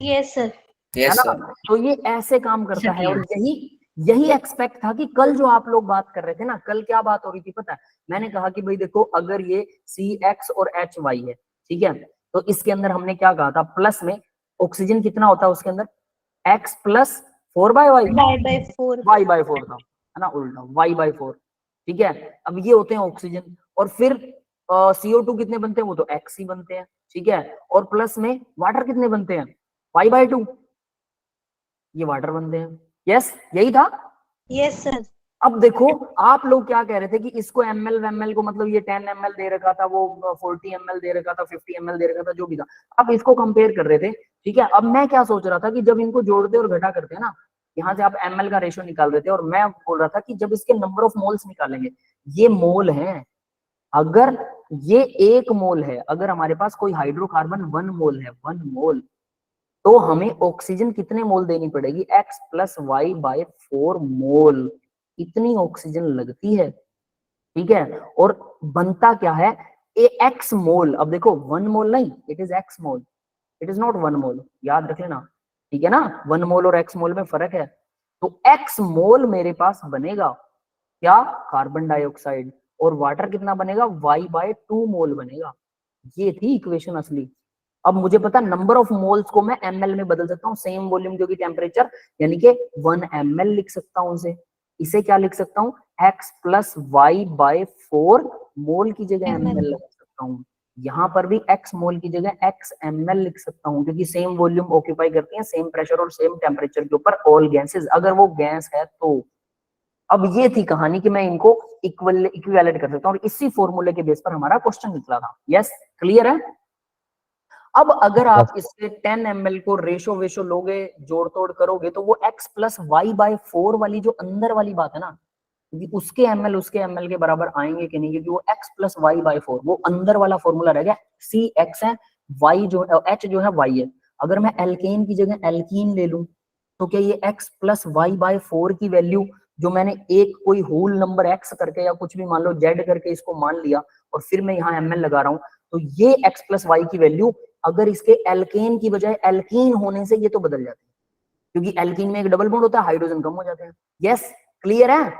Yes, sir. Yes, है sir. ना। तो ये ऐसे काम करता है, और Clear. यही एक्सपेक्ट था कि कल जो आप लोग बात कर रहे थे ना, कल क्या बात हो रही थी पता है? मैंने कहा कि भाई देखो, अगर ये CX और HY है, ठीक है, तो इसके अंदर हमने क्या कहा था? प्लस में ऑक्सीजन कितना होता है उसके अंदर? X plus 4/Y, By 4. Y/4 था, है ना, उल्टा Y/4। ठीक है, अब ये होते हैं ऑक्सीजन, और फिर CO2 कितने बनते हैं? वो तो X ही बनते हैं। ठीक है, और प्लस में वाटर कितने बनते हैं? Y/2, ये वाटर बनते हैं। यस, यही था। Yes, sir. अब देखो, आप लोग क्या कह रहे थे कि इसको ml को, मतलब ये 10 ml दे रखा था, वो 40 ml दे रखा था, 50 ml दे रखा था, जो भी था। अब इसको कंपेयर कर रहे थे। ठीक है, अब मैं क्या सोच रहा था कि जब इनको जोड़ते और घटा करते हैं ना, यहाँ से आप ml का रेशियो निकाल रहे थे, और मैं बोल रहा था कि जब इसके नंबर ऑफ मोल्स निकालेंगे, ये मोल है, अगर ये 1 मोल है, अगर हमारे पास कोई हाइड्रोकार्बन 1 मोल है, 1 मोल, तो हमें ऑक्सीजन कितने मोल देनी पड़ेगी? X प्लस Y/4 मोल, इतनी ऑक्सीजन लगती है। ठीक है, और बनता क्या है? X मोल। अब देखो 1 मोल नहीं, it is X mole, it is not 1 मोल, याद रख लेना। ठीक है ना, 1 मोल और X मोल में फर्क है। तो X मोल मेरे पास बनेगा क्या, कार्बन डाइऑक्साइड, और वाटर कितना बनेगा, Y/2 मोल बनेगा। ये थी इक्वेशन असली। अब मुझे पता नंबर ऑफ मोल्स को मैं ml में बदल सकता हूँ, सेम वॉल्यूम क्योंकि टेम्परेचर, यानी कि 1 ml लिख सकता हूँ इसे क्या लिख सकता हूँ, x + y/4 मोल की जगह ml लगा सकता हूँ। यहाँ पर भी x मोल की जगह x ml लिख सकता हूँ, क्योंकि सेम वॉल्यूम ऑक्यूपाई करती है, सेम प्रेशर और सेम टेम्परेचर के ऊपर ऑल गैसेस, अगर वो गैस है तो। अब ये थी कहानी कि मैं इनको इक्विवेलेंट कर सकता हूँ, और इसी फॉर्मूले के बेस पर हमारा क्वेश्चन निकला था। यस, क्लियर है। अब अगर आप इससे 10 ml को रेशो वेशो लोगे, जोड़ तोड़ करोगे, तो वो x + y/4 वाली जो अंदर वाली बात है ना, उसके ml के बराबर आएंगे कि नहीं, क्योंकि वो x + y/4 वो अंदर वाला फॉर्मूला रह गया। C x है, y जो है, h जो है y है। अगर मैं एल्केन की जगह एल्कीन ले लूं, तो क्या ये x + y/4 की वैल्यू जो मैंने एक कोई होल नंबर x करके या कुछ भी मान लो z करके इसको मान लिया, और फिर मैं यहाँ ml लगा रहा हूँ, तो ये x + y की वैल्यू अगर इसके एल्केन की बजाय एल्कीन होने से ये तो बदल जाती है, क्योंकि एल्कीन में एक डबल बॉन्ड होता है, हाइड्रोजन कम हो जाते हैं। यस, क्लियर है।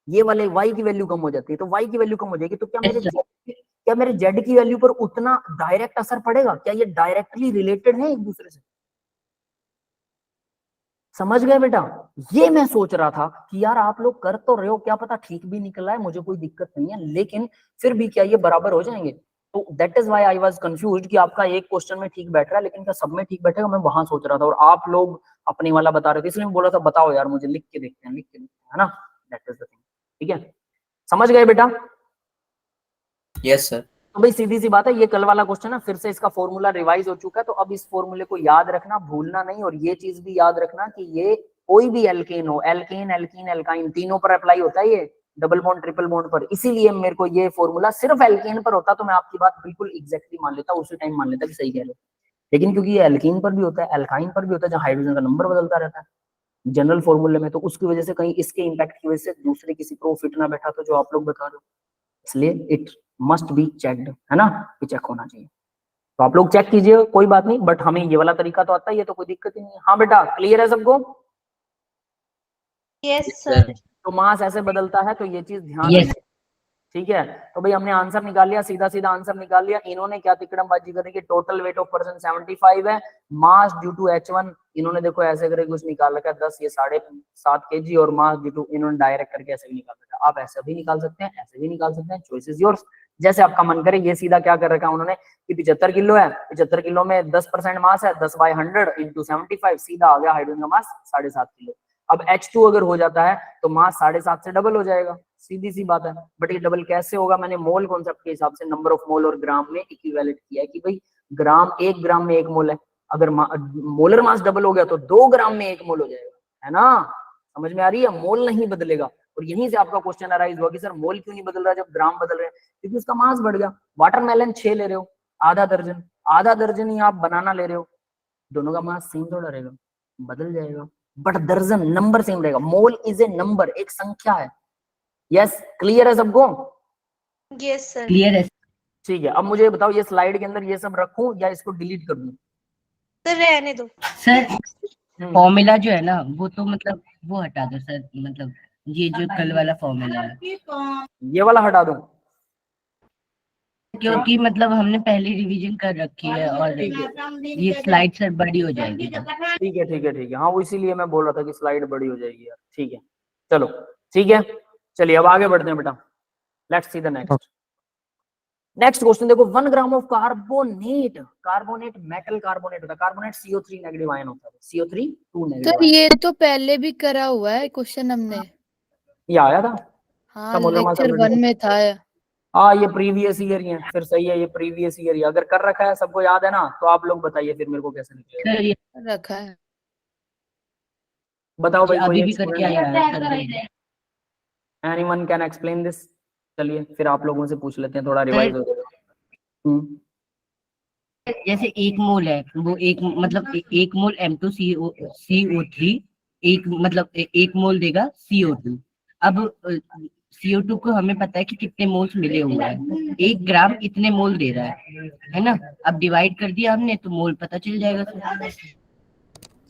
ये वाले y की वैल्यू कम हो जाती है, तो y की वैल्यू कम हो जाएगी, तो क्या मेरे z की वैल्यू पर उतना डायरेक्ट असर पड़ेगा? क्या ये डायरेक्टली रिलेटेड है एक दूसरे से? समझ गए बेटा? ये मैं सोच रहा था कि यार आप लोग कर तो रहे हो, क्या पता ठीक भी निकला है, मुझे कोई दिक्कत नहीं है, लेकिन फिर भी क्या ये बराबर हो जाएंगे? तो that is why I was confused कि आपका एक क्वेश्चन में ठीक बैठ रहा है, लेकिन क्या सब में ठीक बैठेगा, मैं वहां सोच रहा था, और आप लोग अपनी वाला बता रहे थे, इसलिए मैं बोल रहा था बताओ यार मुझे, लिख के देखते हैं, है ना। That is the thing. ठीक है, समझ गए बेटा? Yes sir. तो भाई सीधी सी बात है, ये कल वाला क्वेश्चन है, फिर से इसका फॉर्मूला रिवाइज हो चुका है, तो अब इस फॉर्मूले को याद रखना, भूलना नहीं। और ये चीज भी याद रखना कि ये कोई भी एल्केन हो, एल्केन, एल्कीन, एल्काइन, तीनों पर अप्लाई होता है, ये डबल बॉन्ड ट्रिपल बॉन्ड पर। इसीलिए मेरे को ये फॉर्मूला सिर्फ एल्केन पर होता तो मैं आपकी बात बिल्कुल एग्जैक्टली मान लेता, उसी टाइम मान लेता कि सही कह रहे हो। लेकिन क्योंकि ये एल्कीन पर भी होता है, एल्काइन पर भी होता है, जहाँ हाइड्रोजन का नंबर बदलता रहता है जनरल फॉर्मूले में, तो उसकी वजह से कहीं इसके इंपैक्ट की वजह से दूसरे किसी को फिट ना बैठा, तो जो आप लोग बता रहे हो, इसलिए इट मस्ट बी चेक्ड, है ना, कि चेक होना चाहिए। तो आप लोग चेक कीजिए, कोई बात नहीं, बट हमें ये वाला तरीका तो आता है, ये तो कोई दिक्कत ही नहीं है। हाँ बेटा, क्लियर है सबको? Yes sir. तो मास ऐसे बदलता है, तो ये चीज ध्यान रखिए। ठीक है, तो भाई हमने आंसर निकाल लिया, सीधा सीधा आंसर निकाल लिया। इन्होंने क्या तिकड़मबाजी करी कि टोटल वेट ऑफ पर्सन 75 है, मास ड्यू टू H1 इन्होंने देखो ऐसे करके कुछ निकाल रखा है 10, ये 7.5 kg, और मास ड्यू टू इन्होंने डायरेक्ट करके ऐसे भी निकाल रखा है। आप ऐसे भी निकाल सकते हैं, ऐसे भी निकाल सकते हैं, चॉइस इज योर्स, जैसे आपका मन करे। ये सीधा क्या कर रखा है उन्होंने कि 75 किलो है, 75 किलो में 10% मास है, 10/100 × 75, सीधा आ गया हाइड्रोजन का मास 7.5 किलो। अब H2 अगर हो जाता है तो मास 7.5 से डबल हो जाएगा, सीधी सी बात है। बट ये डबल कैसे होगा? मैंने मोल कॉन्सेप्ट के हिसाब से नंबर ऑफ मोल और ग्राम में इक्विवेलेंट किया है कि भाई ग्राम, 1 ग्राम में 1 मोल है, अगर मोलर मास डबल हो गया तो 2 ग्राम में 1 मोल हो जाएगा, है ना। समझ में आ रही है? मोल नहीं बदलेगा। और यहीं से आपका क्वेश्चन अराइज हुआ कि सर मोल क्यों नहीं बदल रहा जब ग्राम बदल रहे हैं? क्योंकि उसका मास बढ़ गया। वाटरमेलन 6 ले रहे हो, आधा दर्जन ही आप बनाना ले रहे हो, दोनों का मास सेम थोड़ा रहेगा, बदल जाएगा, बट दर्जन नंबर सेम रहेगा। मोल इज ए नंबर, एक संख्या है। यस, क्लियर है सबको? Yes sir. क्लियर है ठीक है, अब मुझे बताओ ये स्लाइड के अंदर ये सब रखूं या इसको डिलीट कर दूं? सर रहने दो। सर। फॉर्मूला जो है ना वो तो मतलब वो हटा दो सर, मतलब ये जो कल वाला फॉर्मूला है ये वाला हटा दूं? क्योंकि मतलब हमने पहले रिवीजन कर रखी है, और ये स्लाइड सर बड़ी हो जाएगी। ठीक है, हाँ वो इसीलिए मैं बोल रहा था कि स्लाइड बड़ी हो जाएगी यार। ठीक है, चलो ठीक है, चलिए अब आगे बढ़ते हैं बेटा। Let's see the next question. देखो 1 gram of carbonate metal carbonate होता है, कार्बोनेट CO3 नेगेटिव आयन होता है, CO3 2 नेगेटिव। तो ये तो पहले भी करा हुआ है क्वेश्चन हमने, ये आया था हाँ लेक्चर 1 में था। हाँ ये प्रीवियस ईयर ही है, फिर सही है, ये प्रीवियस ईयर ही अगर कर रखा है, सबको याद है ना, तो आप लोग बताइए फिर मेरे को कैसे निकलेगा। रखा है, बताओ भाई, अभी भी करके आया है। Anyone can explain this? चलिए फिर आप लोगों से पूछ लेते हैं, थोड़ा रिवाइज हो जाएगा। जैसे 1 मोल है, वो एक मतलब 1 मोल M2CO3 एक मतलब 1 मोल देगा CO2। अब CO2 को हमें पता है कि कितने मोल्स मिले हुए हैं, 1 ग्राम इतने मोल दे रहा है ना। अब डिवाइड कर दिया हमने तो मोल पता चल जाएगा।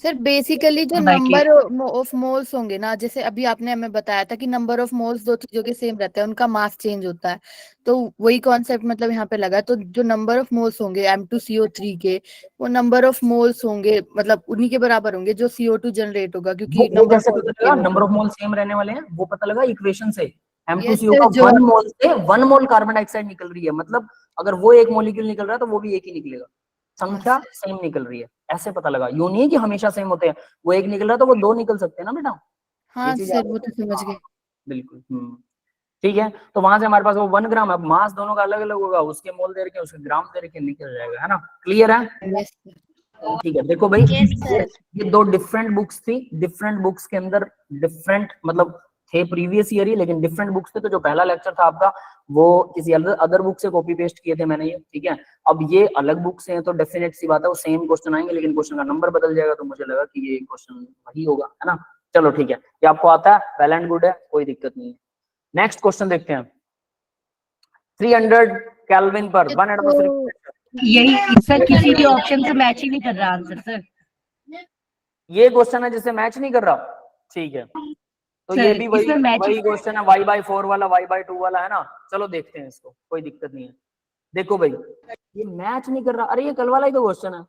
सर बेसिकली जो बाकी नंबर ऑफ मोल्स होंगे ना, जैसे अभी आपने हमें बताया था कि नंबर ऑफ मोल्स दो चीजों के सेम रहते हैं, उनका मास चेंज होता है, तो वही कॉन्सेप्ट मतलब यहाँ पे लगा। तो जो नंबर ऑफ मोल्स होंगे M2CO3 के, वो नंबर ऑफ मोल्स होंगे, मतलब उन्हीं के बराबर होंगे जो CO2 जनरेट होगा, क्योंकि वो नंबर कैसे ऑफ पता मोल्स लगा सेम नंबर होंगे। ऑफ मोल सेम रहने वाले हैं? वो पता लगा इक्वेशन से। यस M2CO सर, का जो 1 मोल से 1 मोल कार्बन डाइऑक्साइड निकल रही है, मतलब अगर वो एक मॉलिक्यूल निकल रहा है तो वो भी एक ही निकलेगा, हाँ संख्या सर, सेम निकल रही है, ऐसे पता लगा। यूं नहीं है कि हमेशा सेम होते हैं, वो एक निकल रहा है तो वो 2 निकल सकते हैं ना बेटा, ये हाँ चीज सर, याद वो तो रखो। समझ हाँ, गए। बिल्कुल। ठीक है, तो वहां से हमारे पास वो 1 ग्राम है, मास दोनों का अलग अलग होगा, उसके मोल दे रखे उसके ग्राम दे रखे, निकल जाएगा, है ना? क्लियर है? Yes sir. ठीक है, देखो भाई, यस ये सर। ये 2 डिफरेंट बुक्स थी, डिफरेंट बुक्स के अंदर डिफरेंट मतलब थे प्रीवियस ईयर ही, लेकिन डिफरेंट बुक्स थे। तो जो पहला लेक्चर था आपका वो किसी अदर बुक से कॉपी पेस्ट किए थे मैंने ये, ठीक है। अब ये अलग बुक से हैं तो डेफिनेट सी बात है वो सेम क्वेश्चन आएंगे, लेकिन क्वेश्चन का नंबर बदल जाएगा, तो मुझे लगा कि ये क्वेश्चन वही होगा, है ना? चलो ठीक है, ये आपको आता है, वेल एंड गुड है, कोई दिक्कत नहीं है। नेक्स्ट क्वेश्चन देखते हैं। 300 केल्विन पर 1 एटमॉस्फेरिक तो प्रेशर, यही सर, किसी भी ऑप्शन से मैच ही नहीं कर रहा आंसर सर। ये क्वेश्चन है जिससे मैच नहीं कर रहा, ठीक है। तो ये सर भी वही इसमें मैच वही क्वेश्चन है, y/4 वाला, y/2 वाला, है ना? चलो देखते हैं इसको, कोई दिक्कत नहीं है। देखो भाई, ये मैच नहीं कर रहा, अरे ये कल वाला ही तो क्वेश्चन है।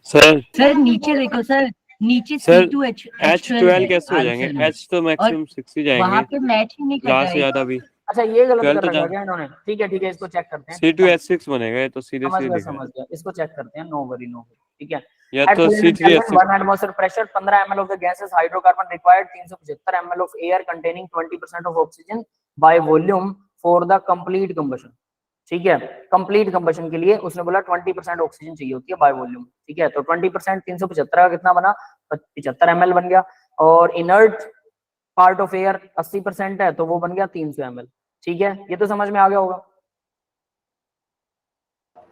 सर सर नीचे देखो सर, नीचे सर C2H12 H12 है कैसे हो जाएंगे? आंसर में, H तो और मैक्सिमम 6 ही वहां जाएंगे, पे मैच ही नहीं कर ज्यादा रहा से है। ज्यादा भी। अच्छा, ये गलत 12 कर तो रखा जा है क्या इन्होंने? ठीक है ठीक है, इसको चेक करते हैं। C2H6 बनेगा, ये तो सीधे समझ सीधे गया लिखा है। समझ गया, इसको चेक करते हैं, नो वरी नो वरी, ठीक है। या At तो 300 Kelvin, C3H6। 1 atmosphere pressure, 15 ml of the gas is hydrocarbon required, 375 ml of air containing 20% of oxygen by volume for the complete combustion, ठीक है। कंप्लीट कंबशन के लिए उसने बोला 20% ऑक्सीजन चाहिए होती है बाय वॉल्यूम, ठीक है। तो 20% 375 का कितना बना? 75 ml बन गया। और इनर्ट पार्ट ऑफ एयर 80% है, तो वो बन गया 300 ml, ठीक है। ये तो समझ में आ गया होगा,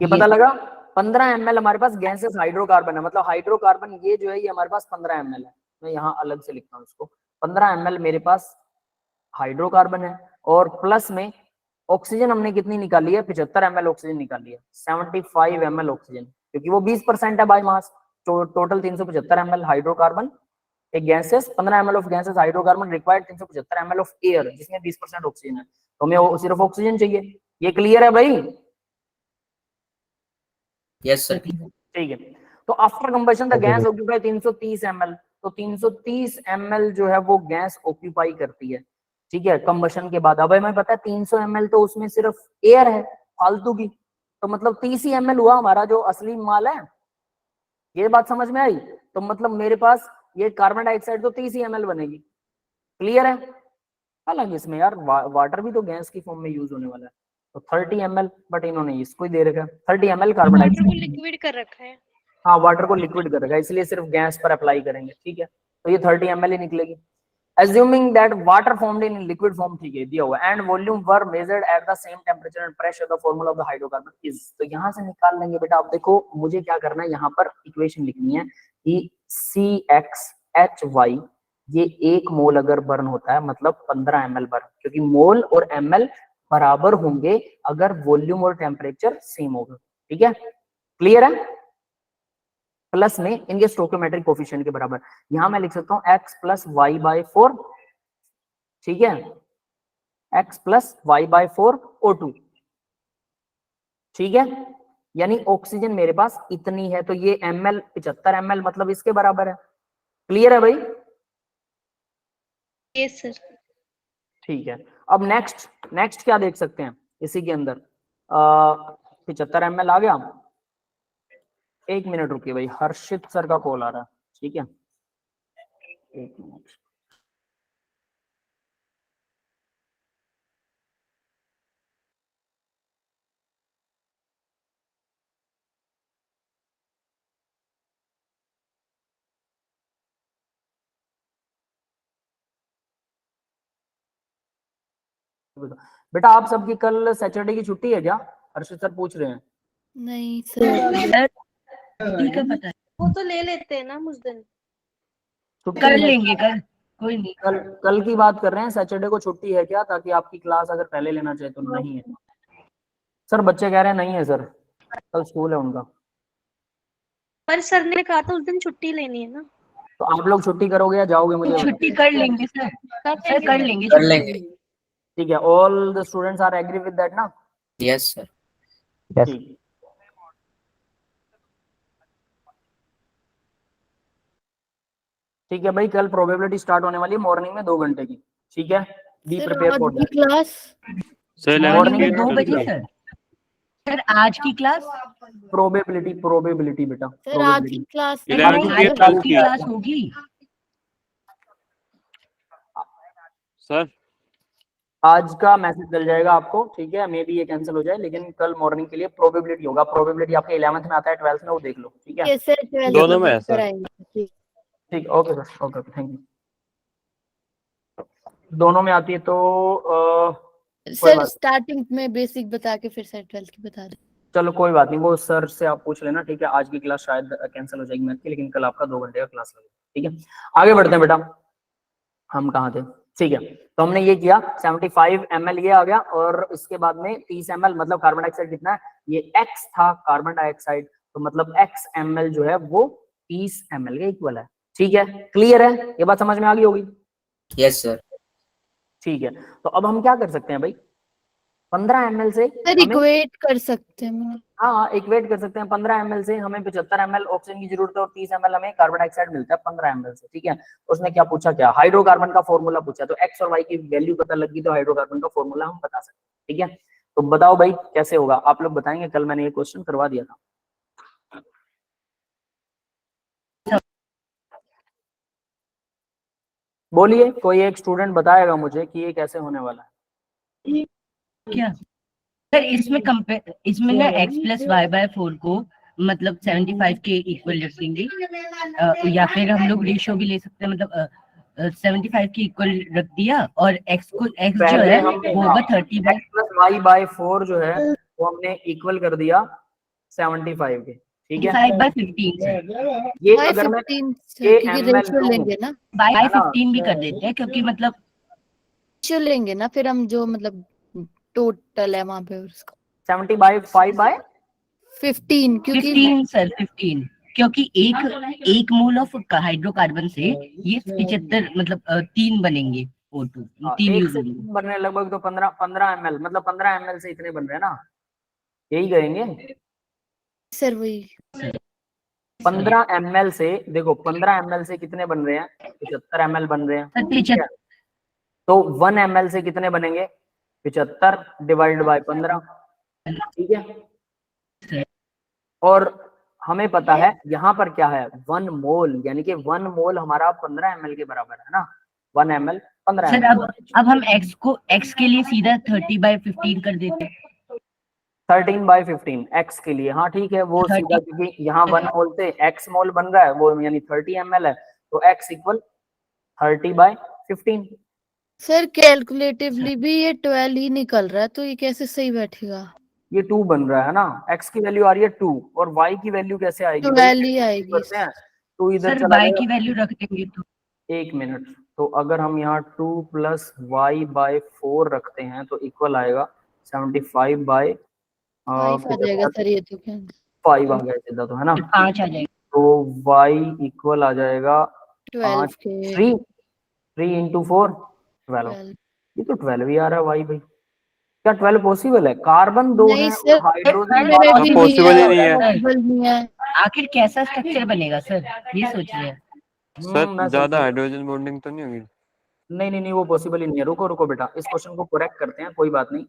ये पता ये लगा। 15 ml हमारे पास गैसेस हाइड्रोकार्बन है, मतलब हाइड्रोकार्बन ये जो है ये हमारे पास 15 ml है। मैं यहाँ अलग से लिखता हूँ इसको, 15 ml मेरे पास हाइड्रोकार्बन है, और प्लस में ऑक्सीजन हमने कितनी निकाली है? 75 ml ऑक्सीजन निकाली है, 75 ml ऑक्सीजन, क्योंकि वो 20% है बाय मास। तो टोटल 375 ml हाइड्रोकार्बन एक gases, 15 ml of gases hydrocarbon required 375 ml of air जिसमें 20% ऑक्सीजन है, तो हमें सिर्फ ऑक्सीजन चाहिए। ये क्लियर है भाई? Yes, sir. ठीक है। तो after combustion the gas occupy 330 ml, तो 330 ml जो है वो गैस ऑक्यूपाई करती है, ठीक है, कंबशन के बाद। अब हमें पता है 300 ml तो उसमें सिर्फ एयर है फालतू की, तो मतलब 30 ही ml हुआ हमारा जो असली माल है। ये बात समझ में आई? तो मतलब मेरे पास ये कार्बन डाइऑक्साइड तो 30 ही ml बनेगी, क्लियर है? हालांकि इसमें यार वाटर भी तो गैस की फॉर्म में यूज होने वाला है, तो 30 ml, बट इन्होंने इसको ही दे रखा है 30 ml कार्बन वाटर को डाइऑक्साइड। लिक्विड कर रखा है। हाँ, वाटर को लिक्विड कर रखा है, इसलिए सिर्फ गैस पर अप्लाई करेंगे, ठीक है। तो ये 30 ml ही निकलेगी, assuming that water formed in liquid form, ठीक है, दिया हुआ, and volume were measured at the same temperature and pressure, the formula of the hydrocarbon is, तो यहाँ से निकाल लेंगे बेटा। अब देखो मुझे क्या करना है, यहाँ पर इक्वेशन लिखनी है कि CXHY, ये 1 मोल अगर बर्न होता है मतलब 15 ml बर्न, क्योंकि मोल और ml बराबर होंगे अगर वॉल्यूम और टेम्परेचर सेम होगा, ठीक है, क्लियर है? प्लस में इनके स्टोइकोमेट्रिक कोफिशिएंट के बराबर, यहां मैं लिख सकता हूं x प्लस वाई बाई 4, ठीक है, x plus Y by 4 O2, ठीक है। यानी ऑक्सीजन मेरे पास इतनी है, तो ये ml 75 ml मतलब इसके बराबर है, क्लियर है भाई? Yes sir. ठीक है। अब नेक्स्ट क्या देख सकते हैं इसी के अंदर? 75 ml आ गया। 1 मिनट रुकिए भाई, हर्षित सर का कॉल आ रहा है, ठीक है, 1 मिनट। बेटा आप सबकी कल सैटरडे की छुट्टी है क्या? हर्षित सर पूछ रहे हैं। नहीं सर, सर ठीक है, पता है, वो तो ले लेते हैं ना उस दिन। छुट्टी कर है? लेंगे कल, कोई नहीं। कल की बात कर रहे हैं, सैटरडे को छुट्टी है क्या, ताकि आपकी क्लास अगर पहले लेना चाहे तो। नहीं है सर, बच्चे कह रहे हैं नहीं है सर, कल स्कूल है उनका। पर सर ने कहा था उस दिन छुट्टी लेनी है ना। तो आप लोग छुट्टी करोगे या जाओगे मुझे बताओ। छुट्टी कर लेंगे सर, सर कर लेंगे कर छुट्टी। लेंगे। ठीक है, all the students are agree with that ना? Yes sir. ठीक। ठीक है भाई, कल प्रोबेबिलिटी स्टार्ट होने वाली है मॉर्निंग में 2 घंटे की। ठीक है, बी सर प्रिपेयर आज फॉर की दैट। क्लास सर मॉर्निंग में 11 2 बजे की सर। सर आज की क्लास, प्रोबेबिलिटी बेटा, सर आज की प्रोबेबिलिटी। क्लास 11 की आज 12 की की क्लास होगी। सर। आज का मैसेज चल जाएगा आपको, ठीक है, मे बी ये कैंसिल हो जाए, लेकिन कल मॉर्निंग के लिए प्रोबेबिलिटी होगा। प्रोबेबिलिटी आपके 11th में आता है, 12th में, वो देख लो। ठीक है, सर 12 दोनों में में है सर। कराएंगे। ठीक। ठीक, okay sir, okay, thank you. दोनों में आती है तो कोई सर बात, स्टार्टिंग में बेसिक बता के फिर सर 12 की बता दो। चलो कोई बात नहीं, वो सर से आप पूछ लेना। ठीक है, आज की क्लास शायद कैंसिल हो जाएगी मैथ की, लेकिन कल आपका 2 घंटे का क्लास लगेगा। ठीक है, आगे बढ़ते हैं बेटा। हम कहाँ थे? ठीक है, तो हमने ये किया 75 ml ये आ गया, और इसके बाद में 30 ml, मतलब कार्बन डाइऑक्साइड कितना है? ये x था कार्बन डाइऑक्साइड, तो मतलब x ml जो है वो 30 ml के इक्वल है। ठीक है, क्लियर है? ये बात समझ में आ गई होगी। Yes sir. ठीक है, तो अब हम क्या कर सकते हैं भाई? 15 ml से सर हमें, इक्वेट कर सकते हैं। हाँ इक्वेट कर सकते हैं। 15 ml से हमें 75 ml ऑक्सीजन की जरूरत है, और 30 ml हमें कार्बन डाइऑक्साइड मिलता है 15 ml से। ठीक है, उसने क्या पूछा? क्या हाइड्रोकार्बन का फॉर्मूला पूछा, तो एक्स और वाई की वैल्यू पता लगी तो हाइड्रोकार्बन का फॉर्मूला हम बता सकते हैं। ठीक है, तो बताओ भाई कैसे होगा? आप लोग बताएंगे, कल मैंने ये क्वेश्चन करवा दिया था। बोलिए, कोई एक स्टूडेंट बताएगा मुझे कि ये कैसे होने वाला है। क्या सर इसमें ना x+y/4 को मतलब 75 के इक्वल रखेंगे, या फिर हम लोग रेशियो भी ले सकते हैं, मतलब 75 के इक्वल रख दिया, और x जो पहले है हमने वो होगा 30 x प्लस वाई बाय 4 जो है वो हमने इक्वल कर दिया 75 के। ठीक है, 25/15 सर। ये बाय अगर मैं 15 ये क्योंकि ml रेशियो लूं, लेंगे ना, बाय है ना, 15 भी कर देते हैं, क्योंकि मतलब रेशियो लेंगे ना फिर हम, जो मतलब टोटल है वहां पे उसका 75 बाय 15, क्योंकि 15 सर 15, क्योंकि एक मोल ऑफ हाइड्रोकार्बन से ये 75 मतलब 3 बनेंगे O2, 3 एक यूज से होंगे। 3 बनने लगभग, तो 15 ml, मतलब 15 ml से इतने बन रहे हैं ना, यही करेंगे। सर वही 15 ml से देखो, 15 ml से कितने बन रहे हैं? 75 ml बन रहे हैं। सर ठीक है, तो 1 ml से कितने बनेंगे? 75 डिवाइड बाय 15। ठीक है, और हमें पता है यहाँ पर क्या है, 1 मोल, यानी कि 1 मोल हमारा 15 ml के बराबर है ना। 1 ml 15 सर ml। अब हम x के लिए सीधा 30/15 कर देते हैं। 13/15 x के लिए, हाँ ठीक है, वो 30 सीधा, क्योंकि यहाँ 1 मोल से x मोल बन रहा है, वो यानी 30 ml है, तो x इक्वल 30/15। सर कैलकुलेटिवली भी ये 12 ही निकल रहा है, तो ये कैसे सही बैठेगा? ये 2 बन रहा है ना, x की वैल्यू आ रही है 2, और y की वैल्यू कैसे आएगी भाई? 12 ही आएगी। करते हैं, 2 इधर सर चला y जाएगा। की वैल्यू रख देंगे तो 1 मिनट, तो अगर हम यहाँ 2 प्लस वाई बाय 4 रखते हैं तो इक्वल आएगा 75 बाय 5 आ जाएगा सर, ये तो क्या 5 आ गया सीधा, तो है ना, 5 आ जाएगा। तो y इक्वल आ जाएगा 12 के 3 इंटू 4 12। 12 ये तो 12 ही आ रहा है y भाई। क्या 12 पॉसिबल है? कार्बन 2 नहीं है सर, और हाइड्रोजन सर हाँ, अभी नहीं possible है, ही नहीं है। पॉसिबल नहीं है। आखिर कैसा स्ट्रक्चर बनेगा सर, ये सोच रहे हैं। सर मैं ज्यादा समझ, हाइड्रोजन बॉन्डिंग तो नहीं होगी? नहीं, वो पॉसिबल ही नहीं है। रुको रुको बेटा, इस क्वेश्चन को करेक्ट करते हैं, कोई बात नहीं।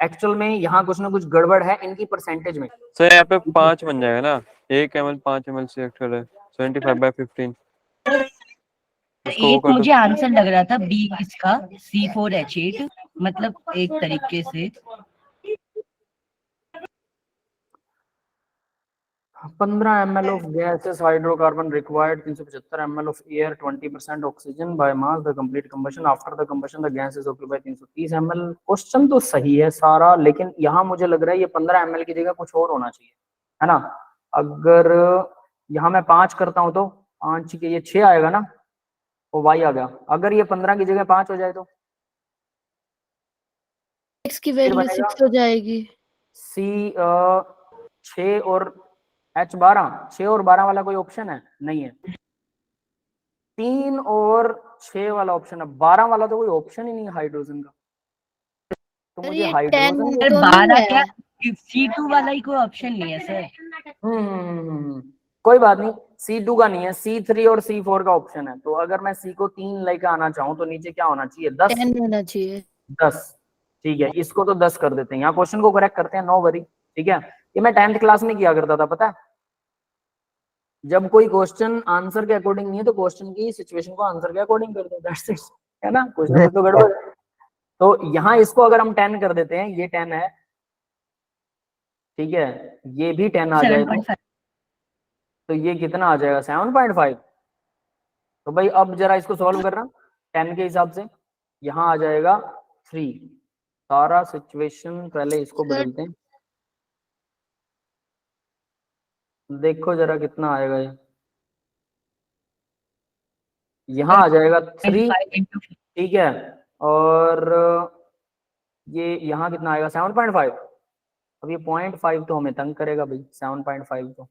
एक्चुअल में यहाँ कुछ ना कुछ गड़बड़ है इनकी परसेंटेज में। सर यहाँ पे 5 बन जाएगा ना, 1 ml 5 ml से एक्चुअल है 75/15। इसको वो एक कर दो। मुझे आंसर लग रहा था बी इसका C4H8, मतलब एक तरीके से 15 ml of gaseous hydrocarbon required 375 ml of air 20% oxygen by mass the complete combustion after the combustion the gas is occupied 330 ml। Question तो सही है सारा, लेकिन यहाँ मुझे लग रहा है ये 15 ml की जगह कुछ और होना चाहिए, है ना। अगर यहाँ मैं 5 करता हूँ तो 5 के ये 6 आएगा ना, वो y आ गया। अगर ये 15 की जगह 5 हो जाए तो x की वैल्यू बनेगा 6 हो जाएगी। C 6 और H 12, 6 और 12 वाला कोई ऑप्शन है? नहीं है। 3 और 6 वाला ऑप्शन है, 12 वाला तो कोई ऑप्शन ही नहीं है हाइड्रोजन का, तो सर मुझे ये 10 हाइड्रोजन सर तो 12 नहीं क्या, है। C2 वाला ही कोई ऑप्शन नहीं है सर। कोई बात नहीं, C2 का नहीं है, C3 और C4 का ऑप्शन है। तो अगर मैं C को 3 लेके आना चाहूँ तो नीचे क्या होना चाहिए, 10 10 होना चाहिए। 10। ठीक है, इसको तो 10 कर देते हैं, यहाँ क्वेश्चन को करेक्ट करते हैं, नो वरी। ठीक है, ये मैं 10th क्लास में किया करता था, पता है, जब कोई क्वेश्चन आंसर के अकॉर्डिंग नहीं है तो क्वेश्चन की सिचुएशन को आंसर के अकॉर्डिंग कर दो, दैट्स इट, है ना, कुछ ना कुछ तो गड़बड़ है। तो यहाँ इसको अगर हम 10 कर देते हैं, ये 10 है, ठीक है, ये भी 10 आ जाएगा, 7.5। तो ये कितना आ जाएगा, 7.5। तो भाई अब जरा इसको सॉल्व करना 10 के हिसाब से, यहाँ आ जाएगा 3। सारा सिचुएशन पहले इसको सर बदलते हैं, देखो जरा कितना आएगा ये, यहाँ आ जाएगा 3, 5 into ठीक है, और ये यहाँ कितना आएगा 7.5। अब ये 0.5 तो हमें तंग करेगा भाई, 7.5 तो,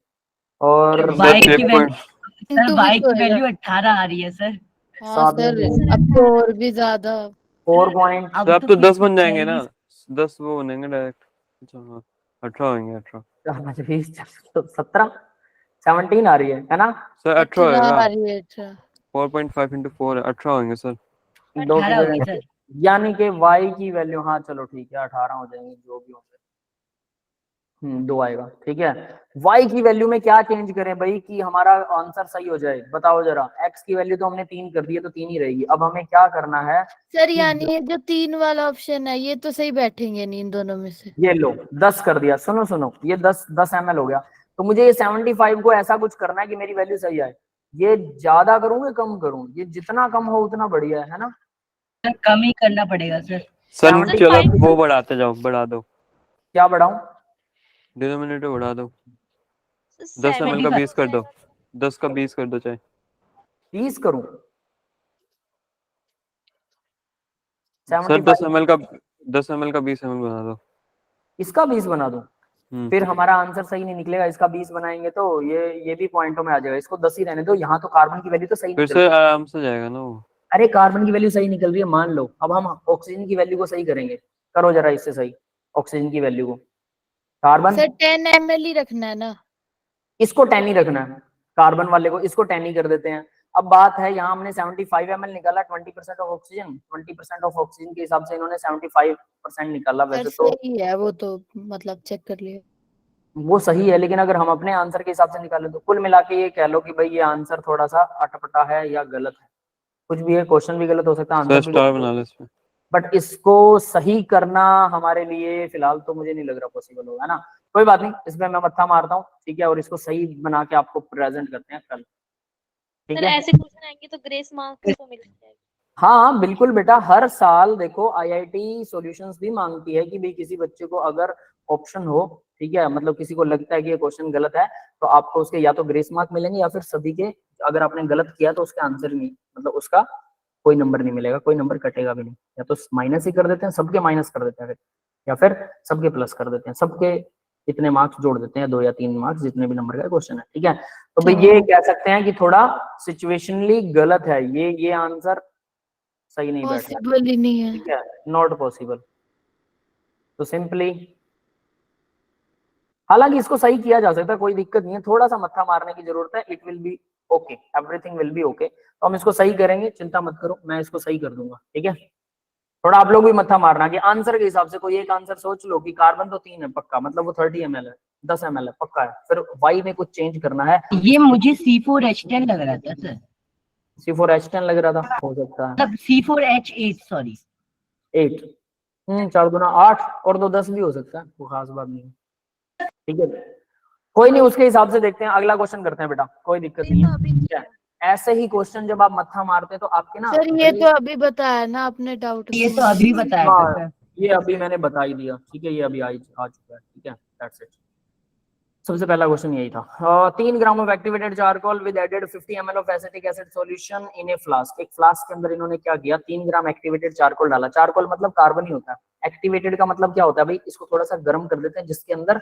और सर y की 3 वैल्यू, सर इंटू भी y तो की है। वैल्यू 18 आ रही है सर। हाँ सात सर, में अब तो और भी ज्यादा। 4 पॉइंट, सर अब तो फिर 10 बन जाएंगे ना, चाहिए। 10 वो बनेंगे डायरेक्ट। अच्छा हाँ, 18 होंगे, 18। 17 17 आ रही है ना, सर 18 18 होएगा, आ रही है। अच्छा 4.5 into 4 है, 18 होंगे सर। 18 होंगे सर। यानी कि y की वैल्यू, हाँ चलो ठीक है 18 हो जाएंगे जो भी होंगे, 2 आएगा, ठीक है। y की वैल्यू में क्या चेंज करें भाई कि हमारा आंसर सही हो जाए, बताओ जरा। x की वैल्यू तो हमने 3 कर दी है तो 3 ही रहेगी, अब हमें क्या करना है, सर, यानी ये जो 3 वाला ऑप्शन है ये तो सही बैठेंगे नहीं इन दोनों में से। ये लो 10 कर दिया, सुनो सुनो, ये 10 ml हो गया, तो मुझे ये 75 को ऐसा कुछ करना है कि मेरी वैल्यू सही आए। ये ज्यादा करूं या कम करूं, ये जितना कम हो उतना बढ़िया है ना। सर कम ही करना पड़ेगा सर। सर 75 चलो वो बढ़ाते जाओ, बढ़ा दो, क्या बढ़ाऊं, डिनोमिनेटर बढ़ा दो, 10 ml का 20 कर दो, 10 का 20 कर दो चाहे। 30 करूं, सर 10 75 ml का 20 ml बना दो। इसका 20 बना दूं, हम्म, फिर हमारा आंसर सही नहीं निकलेगा। इसका 20 बनाएंगे तो ये भी पॉइंटों में आ जाएगा, इसको 10 ही रहने दो। यहाँ तो कार्बन की वैल्यू तो सही फिर निकल से रही है, आराम से जाएगा ना वो। अरे कार्बन की वैल्यू सही निकल रही है मान लो, अब हम ऑक्सीजन की वैल्यू को सही करेंगे, करो जरा इससे सही ऑक्सीजन की वैल्यू को। कार्बन सर 10 ml ही रखना है ना। इसको 10 ही रखना है, कार्बन वाले को इसको 10 ही कर देते हैं। अब बात है यहाँ हमने 75 ml निकाला, 20% ऑफ ऑक्सीजन, 20% ऑफ ऑक्सीजन के हिसाब से इन्होंने 75% निकाला। सर वैसे तो सही है वो तो, मतलब चेक कर लिया। वो सही है, लेकिन अगर हम अपने आंसर के हिसाब से निकालें तो कुल मिला के ये कह लो कि भाई ये आंसर थोड़ा सा अटपटा है या गलत है, कुछ भी है, क्वेश्चन भी गलत हो सकता है, सर आंसर भी स्टार गलत बना हो लो सकता इसमें। है। बट इसको सही करना हमारे लिए फिलहाल तो मुझे नहीं लग रहा पॉसिबल होगा, है ना। कोई बात नहीं, इसमें मैं मत्था मारता हूँ, ठीक है, और इसको सही बना के आपको प्रेजेंट करते हैं कल, ठीक सर है। ऐसे क्वेश्चन आएंगे तो ग्रेस मार्क्स तो मिल जाएगा। हाँ बिल्कुल बेटा, हर साल देखो आईआईटी सॉल्यूशंस भी मांगती है कि भाई किसी बच्चे को अगर ऑप्शन हो, ठीक है, मतलब किसी को लगता है कि ये क्वेश्चन गलत है तो आपको उसके या तो ग्रेस मार्क मिलेंगे या फिर सभी के, अगर आपने गलत किया तो उसके आंसर नहीं, मतलब उसका कोई नंबर नहीं मिलेगा, कोई नंबर कटेगा भी नहीं, या तो माइनस ही कर देते हैं, सबके माइनस कर देते हैं फिर, या फिर सबके प्लस कर देते हैं, सबके इतने मार्क्स जोड़ देते हैं, 2 या 3 मार्क्स जितने भी नंबर का क्वेश्चन है, ठीक है। तो भाई ये कह सकते हैं कि थोड़ा सिचुएशनली गलत है, ये आंसर सही नहीं बैठ रहा, पॉसिबल ही नहीं है। ठीक है, नॉट पॉसिबल। तो सिंपली, हालांकि इसको सही किया जा सकता है, कोई दिक्कत नहीं है, थोड़ा सा मत्था मारने की जरूरत है, it will be okay, everything will be okay. तो हम इसको सही करेंगे, चिंता मत करो, मैं इसको सही कर दूंगा, ठीक है। थोड़ा आप लोग भी मत्था मारना कि आंसर के हिसाब से कोई एक आंसर सोच लो कि कार्बन तो 3 है पक्का, मतलब वो 30 ml है, 10 ml है पक्का है, फिर वाई में कुछ चेंज करना है। ये मुझे C4H10 लग रहा था सर, C4H10 लग रहा था, हो सकता है मतलब C4H8 सॉरी। 8, 4 दूना 8 और 2 10 भी हो सकता है, वो खास बात नहीं है, ठीक है। कोई नहीं, उसके हिसाब से देखते हैं, अगला क्वेश्चन करते हैं बेटा, कोई दिक्कत नहीं है, ठीक है। ऐसे ही क्वेश्चन जब आप मत्था मारते हैं तो आपके ना, सर ये तो अभी बताया ना आपने, डाउट ये तो अभी बताया था हाँ, सर। ये अभी मैंने बता ही दिया, ठीक है, ये अभी आ चुका है, ठीक है, दैट्स इट। सबसे पहला क्वेश्चन यही था। 3 gram of activated charcoal with added 50 ml of acetic acid solution in a flask. एक फ्लास्क के अंदर इन्होंने क्या किया, 3 ग्राम एक्टिवेटेड चारकोल डाला। चारकोल मतलब कार्बन ही होता है, एक्टिवेटेड का मतलब क्या होता है भाई, इसको थोड़ा सा गर्म कर देते हैं, जिसके अंदर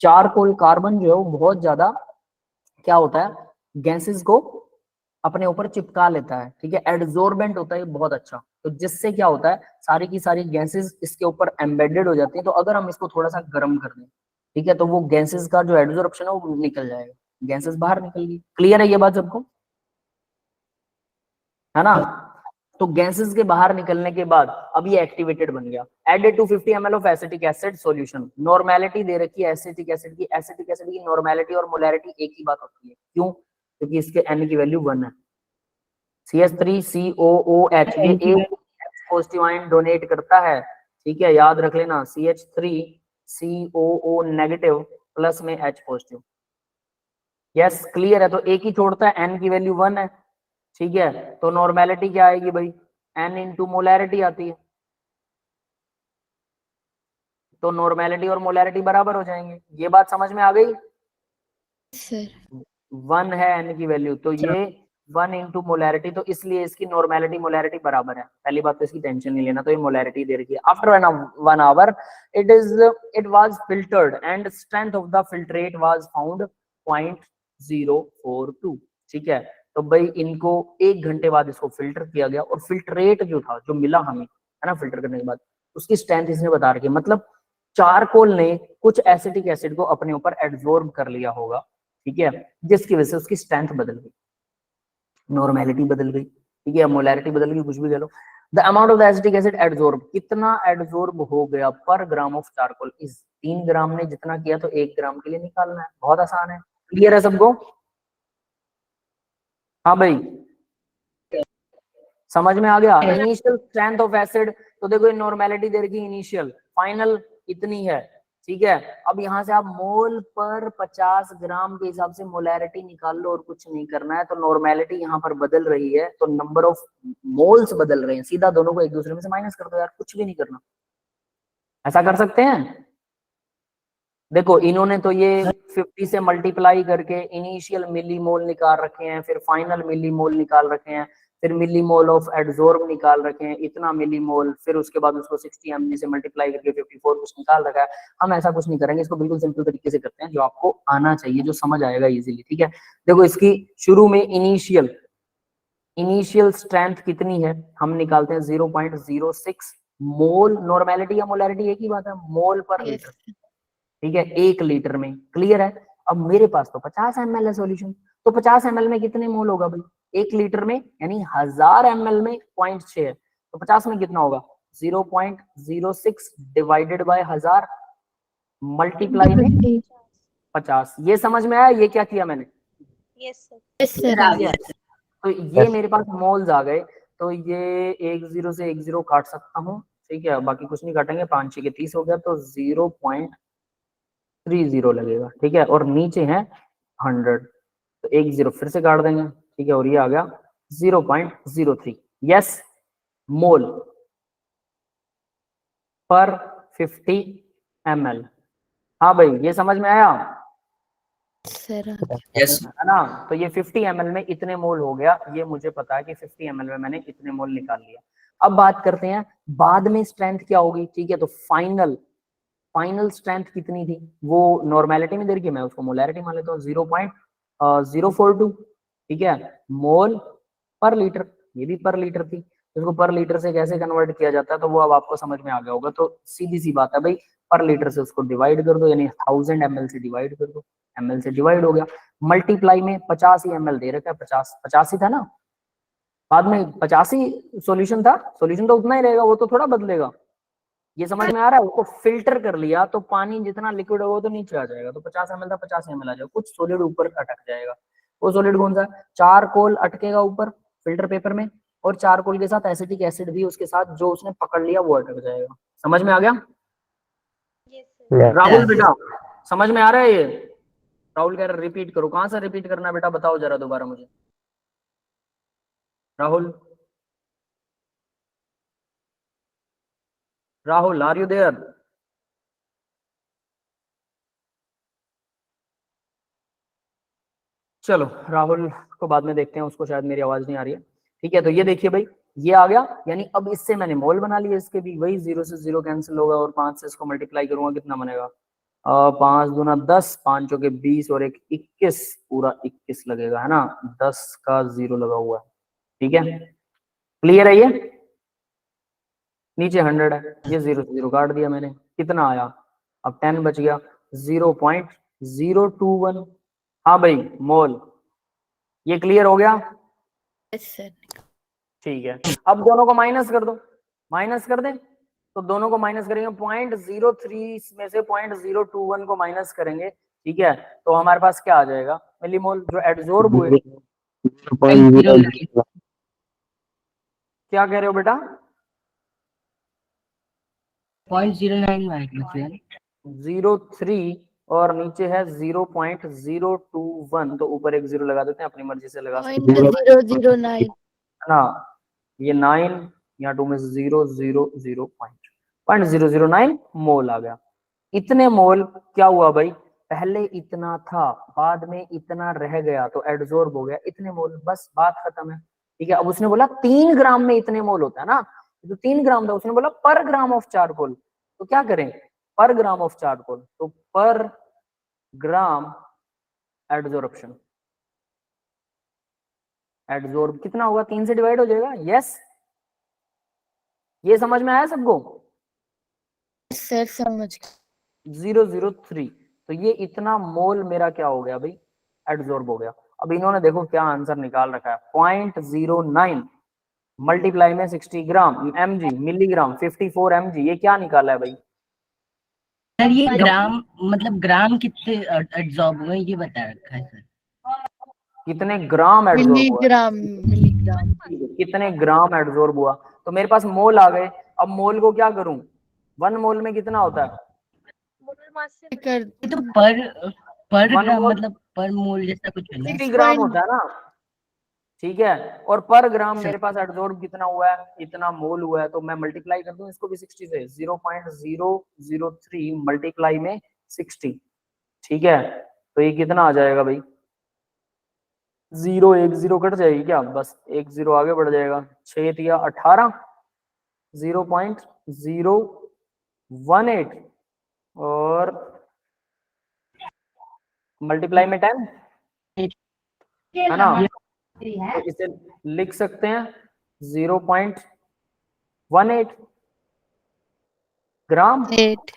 चारकोल कार्बन जो है वो बहुत ज्यादा क्या होता है, गैसेस को अपने ऊपर चिपका लेता है, ठीक है, एडजॉर्बेंट होता है बहुत अच्छा। तो जिससे क्या होता है, सारी की सारी गैसेस इसके ऊपर एम्बेडेड हो जाती हैं। तो अगर हम इसको थोड़ा सा गर्म कर दें, ठीक है, तो वो गैसेस का जो एडजॉर्प्शन है वो निकल जाएगा, गैसेस बाहर निकल गई। क्लियर है ये बात सबको, है ना? तो गैसेस के बाहर निकलने के बाद अब ये एक्टिवेटेड बन गया। Added to 50 ml of acetic acid solution. Normality दे रखी है एसिटिक एसिड की। एसिटिक एसिड की नॉर्मेलिटी और मोलैरिटी एक ही बात होती है। क्यों? क्योंकि इसके N की वैल्यू 1 है। CH3COOH, ये एक पॉजिटिव आयन डोनेट करता है, ठीक है, याद रख लेना। CH3COO नेगेटिव प्लस में H पॉजिटिव। यस, क्लियर है? तो एक ही छोड़ता है, N की वैल्यू 1 है, ठीक है। तो नॉर्मेलिटी क्या आएगी भाई? N इंटू मोलैरिटी आती है। तो नॉर्मेलिटी और मोलैरिटी बराबर हो जाएंगे। ये बात समझ में आ गई? सर 1 है N की वैल्यू, तो ये 1 इंटू मोलैरिटी, तो इसलिए इसकी नॉर्मेलिटी मोलैरिटी बराबर है। पहली बात तो इसकी टेंशन नहीं लेना। तो ये मोलैरिटी दे रखी है। After 1 hour it was filtered and strength of the filtrate was found 0.042, ठीक है। तो भाई इनको 1 घंटे बाद इसको फिल्टर किया गया और फिल्ट्रेट जो था, जो मिला हमें, है ना, फिल्टर करने के बाद, उसकी स्ट्रेंथ इसने बता रखी है। मतलब चारकोल ने कुछ एसिटिक एसिड को अपने ऊपर एब्जॉर्ब कर लिया होगा, ठीक है, जिसकी वजह से उसकी स्ट्रेंथ बदल गई, नॉर्मेलिटी बदल गई, ठीक है, मोलैरिटी बदल गई, कुछ भी कह लो। The amount of the acetic acid absorb, कितना एब्जॉर्ब हो गया पर ग्राम ऑफ चारकोल। इस 3 ग्राम ने जितना किया तो 1 ग्राम के लिए निकालना है। बहुत आसान है। क्लियर है सबको? हाँ भाई, समझ में आ गया? इनिशियल स्ट्रेंथ ऑफ एसिड, तो देखो नॉर्मेलिटी दे रखी इनिशियल, फाइनल इतनी है, ठीक है। अब यहाँ से आप मोल पर 50 ग्राम के हिसाब से मोलैरिटी निकाल लो और कुछ नहीं करना है। तो नॉर्मेलिटी यहाँ पर बदल रही है, तो नंबर ऑफ मोल्स बदल रहे हैं। सीधा दोनों को एक दूसरे में से माइनस कर दो यार, कुछ भी नहीं करना। ऐसा कर सकते हैं? देखो इन्होंने तो ये 50 से मल्टीप्लाई करके इनिशियल मिलीमोल निकाल रखे हैं, फिर फाइनल मिलीमोल निकाल रखे हैं, फिर मिलीमोल ऑफ एडजॉर्ब निकाल रखे हैं, इतना मिलीमोल, फिर उसके बाद उसको 60 mg से मल्टीप्लाई करके 54 कुछ निकाल रखा है। हम ऐसा कुछ नहीं करेंगे, इसको बिल्कुल सिंपल तरीके से करते हैं, जो आपको आना चाहिए, जो समझ आएगा इजीली, ठीक है। देखो इसकी शुरू में इनिशियल स्ट्रेंथ कितनी है, हम निकालते हैं 0.06 मोल। नॉर्मेलिटी या मोलैरिटी एक ही बात है, मोल पर लीटर, ठीक है, 1 लीटर में। क्लियर है? अब मेरे पास तो 50 ml है सॉल्यूशन, तो 50 ml में कितने मोल होगा भाई? 1 लीटर में, यानी 1000 ml में 0.6 है, तो 50 में कितना होगा? 0.06 डिवाइडेड बाय 1000 मल्टीप्लाई में 50। ये समझ में आया? ये क्या किया मैंने? Yes sir. यस सर तो ये मेरे पास मोल्स आ गए। तो ये 10 से 10 काट सकता हूँ, ठीक है, बाकी कुछ नहीं काटेंगे। 5 6 के 30 हो गया, तो 0.30 लगेगा, ठीक है, और नीचे है 100, तो 1 0 फिर से काट देंगे, ठीक है, और ये आ गया 0.03। यस, मोल पर 50 ml। हाँ भाई, ये समझ में आया? Sir Yes. है ना? तो ये 50 ml में इतने मोल हो गया, ये मुझे पता है कि 50 ml में मैंने इतने मोल निकाल लिया। अब बात करते हैं बाद में स्ट्रेंथ क्या होगी, ठीक है। तो फाइनल स्ट्रेंथ कितनी थी, वो नॉर्मेलिटी में दे रखी है, मैं उसको मोलैरिटी मान लेता हूँ 0.042, ठीक है, मोल पर लीटर। ये भी पर लीटर थी, इसको पर लीटर से कैसे कन्वर्ट किया जाता है तो वो अब आपको समझ में आ गया होगा। तो सीधी सी बात है भाई, पर लीटर से उसको डिवाइड कर दो, यानी 1000 ml से डिवाइड कर दो, ml से डिवाइड हो गया, मल्टीप्लाई में 50 ही ml दे रखा है, 50 ही था ना, बाद में 50 ही सॉल्यूशन था, सॉल्यूशन तो उतना ही रहेगा, वो तो थोड़ा बदलेगा। ये समझ में आ रहा है? उसको फिल्टर कर लिया तो पानी जितना लिक्विड होगा वो तो नीचे आ जाएगा, तो 50 ml था 50 ml आ जाएगा, कुछ सॉलिड ऊपर अटक जाएगा। वो सॉलिड कौन सा? चारकोल अटकेगा ऊपर फिल्टर पेपर में, और चारकोल के साथ एसिटिक एसिड भी उसके साथ जो उसने पकड़ लिया वो अटक जाएगा। समझ में आ गया? Yes sir. राहुल बेटा समझ में आ रहा है ये? राहुल कह रहा रिपीट करो। कहां से रिपीट करना है बेटा, बताओ जरा दोबारा मुझे। Rahul are you there? चलो राहुल को बाद में देखते हैं, उसको शायद मेरी आवाज नहीं आ रही है, ठीक है। तो ये देखिए भाई, ये आ गया, यानी अब इससे मैंने मोल बना लिया, इसके भी वही 0 से 0 कैंसिल होगा और 5 से इसको मल्टीप्लाई करूंगा, कितना बनेगा 5 दूना 10, 5 चौके 20 और 1 21, पूरा 21 लगेगा, है ना। 10 का 0 लगा हुआ है, ठीक है। क्लियर है ये? नीचे 100 है, ये 0 से 0 काट दिया मैंने, कितना आया? अब 10 बच गया, 0.021। हाँ भाई मोल, ये क्लियर हो गया? Yes sir. ठीक है, अब दोनों को माइनस कर दो, माइनस कर दें तो दोनों को माइनस करेंगे, 0.03 में से 0.021 को माइनस करेंगे, ठीक है, तो हमारे पास क्या आ जाएगा? मिलीमोल जो एडजॉर्ब हुए। क्या कह रहे हो बेटा? 0.09 03 और नीचे है 0.021, तो ऊपर एक 0 लगा देते हैं, अपनी मर्जी से लगा सकते हैं, 0.009। है ना। ये 9 या 2 में से 0.009 मोल आ गया। इतने मोल क्या हुआ भाई? पहले इतना था, बाद में इतना रह गया, तो एडजॉर्ब हो गया, इतने मोल, बस बात खत्म है, ठीक है। अब उसने बोला 3 ग्राम में इतने मोल होता है ना, तो 3 ग्राम था, उसने बोला पर ग्राम ऑफ चारकोल, तो क्या करें? पर ग्राम ऑफ चारकोल, तो पर ग्राम एडजॉर्प्शन, एडजॉर्ब कितना होगा? 3 से डिवाइड हो जाएगा। यस, ये समझ में आया सबको? सर समझ गए। 003, तो ये इतना मोल मेरा क्या हो गया भाई? एडजॉर्ब हो गया। अब इन्होंने देखो क्या आंसर निकाल रखा है, 0.09 मल्टीप्लाई में 60 ग्राम mg, मिलीग्राम 54 mg, ये क्या निकाला है भाई? सर ये ग्राम मतलब ग्राम कितने एब्जॉर्ब हुए ये बता रखा है सर। कितने ग्राम एडजॉर्ब हुआ? Milligram, milligram. कितने ग्राम एडजॉर्ब हुआ, तो मेरे पास मोल आ गए। अब मोल को क्या करूं? 1 मोल में कितना होता है? मोलर मास से कर ये तो पर 1 ग्राम मोल मतलब पर मोल जैसा कुछ है ना। 60 ग्राम होता है ना, ठीक है। और पर ग्राम मेरे पास एडजॉर्ब कितना हुआ है? इतना मोल हुआ है, तो मैं मल्टीप्लाई कर दूं इसको भी 60 से, 0.003 मल्टीप्लाई में 60, ठीक है, तो ये कितना आ जाएगा भाई? 0 1 0 कट जाएगी क्या? बस 1 0 आगे बढ़ जाएगा, 6 या 18, 0.018 और मल्टीप्लाई में 10, है ना। तो इसे लिख सकते हैं 0.18 ग्राम, 8।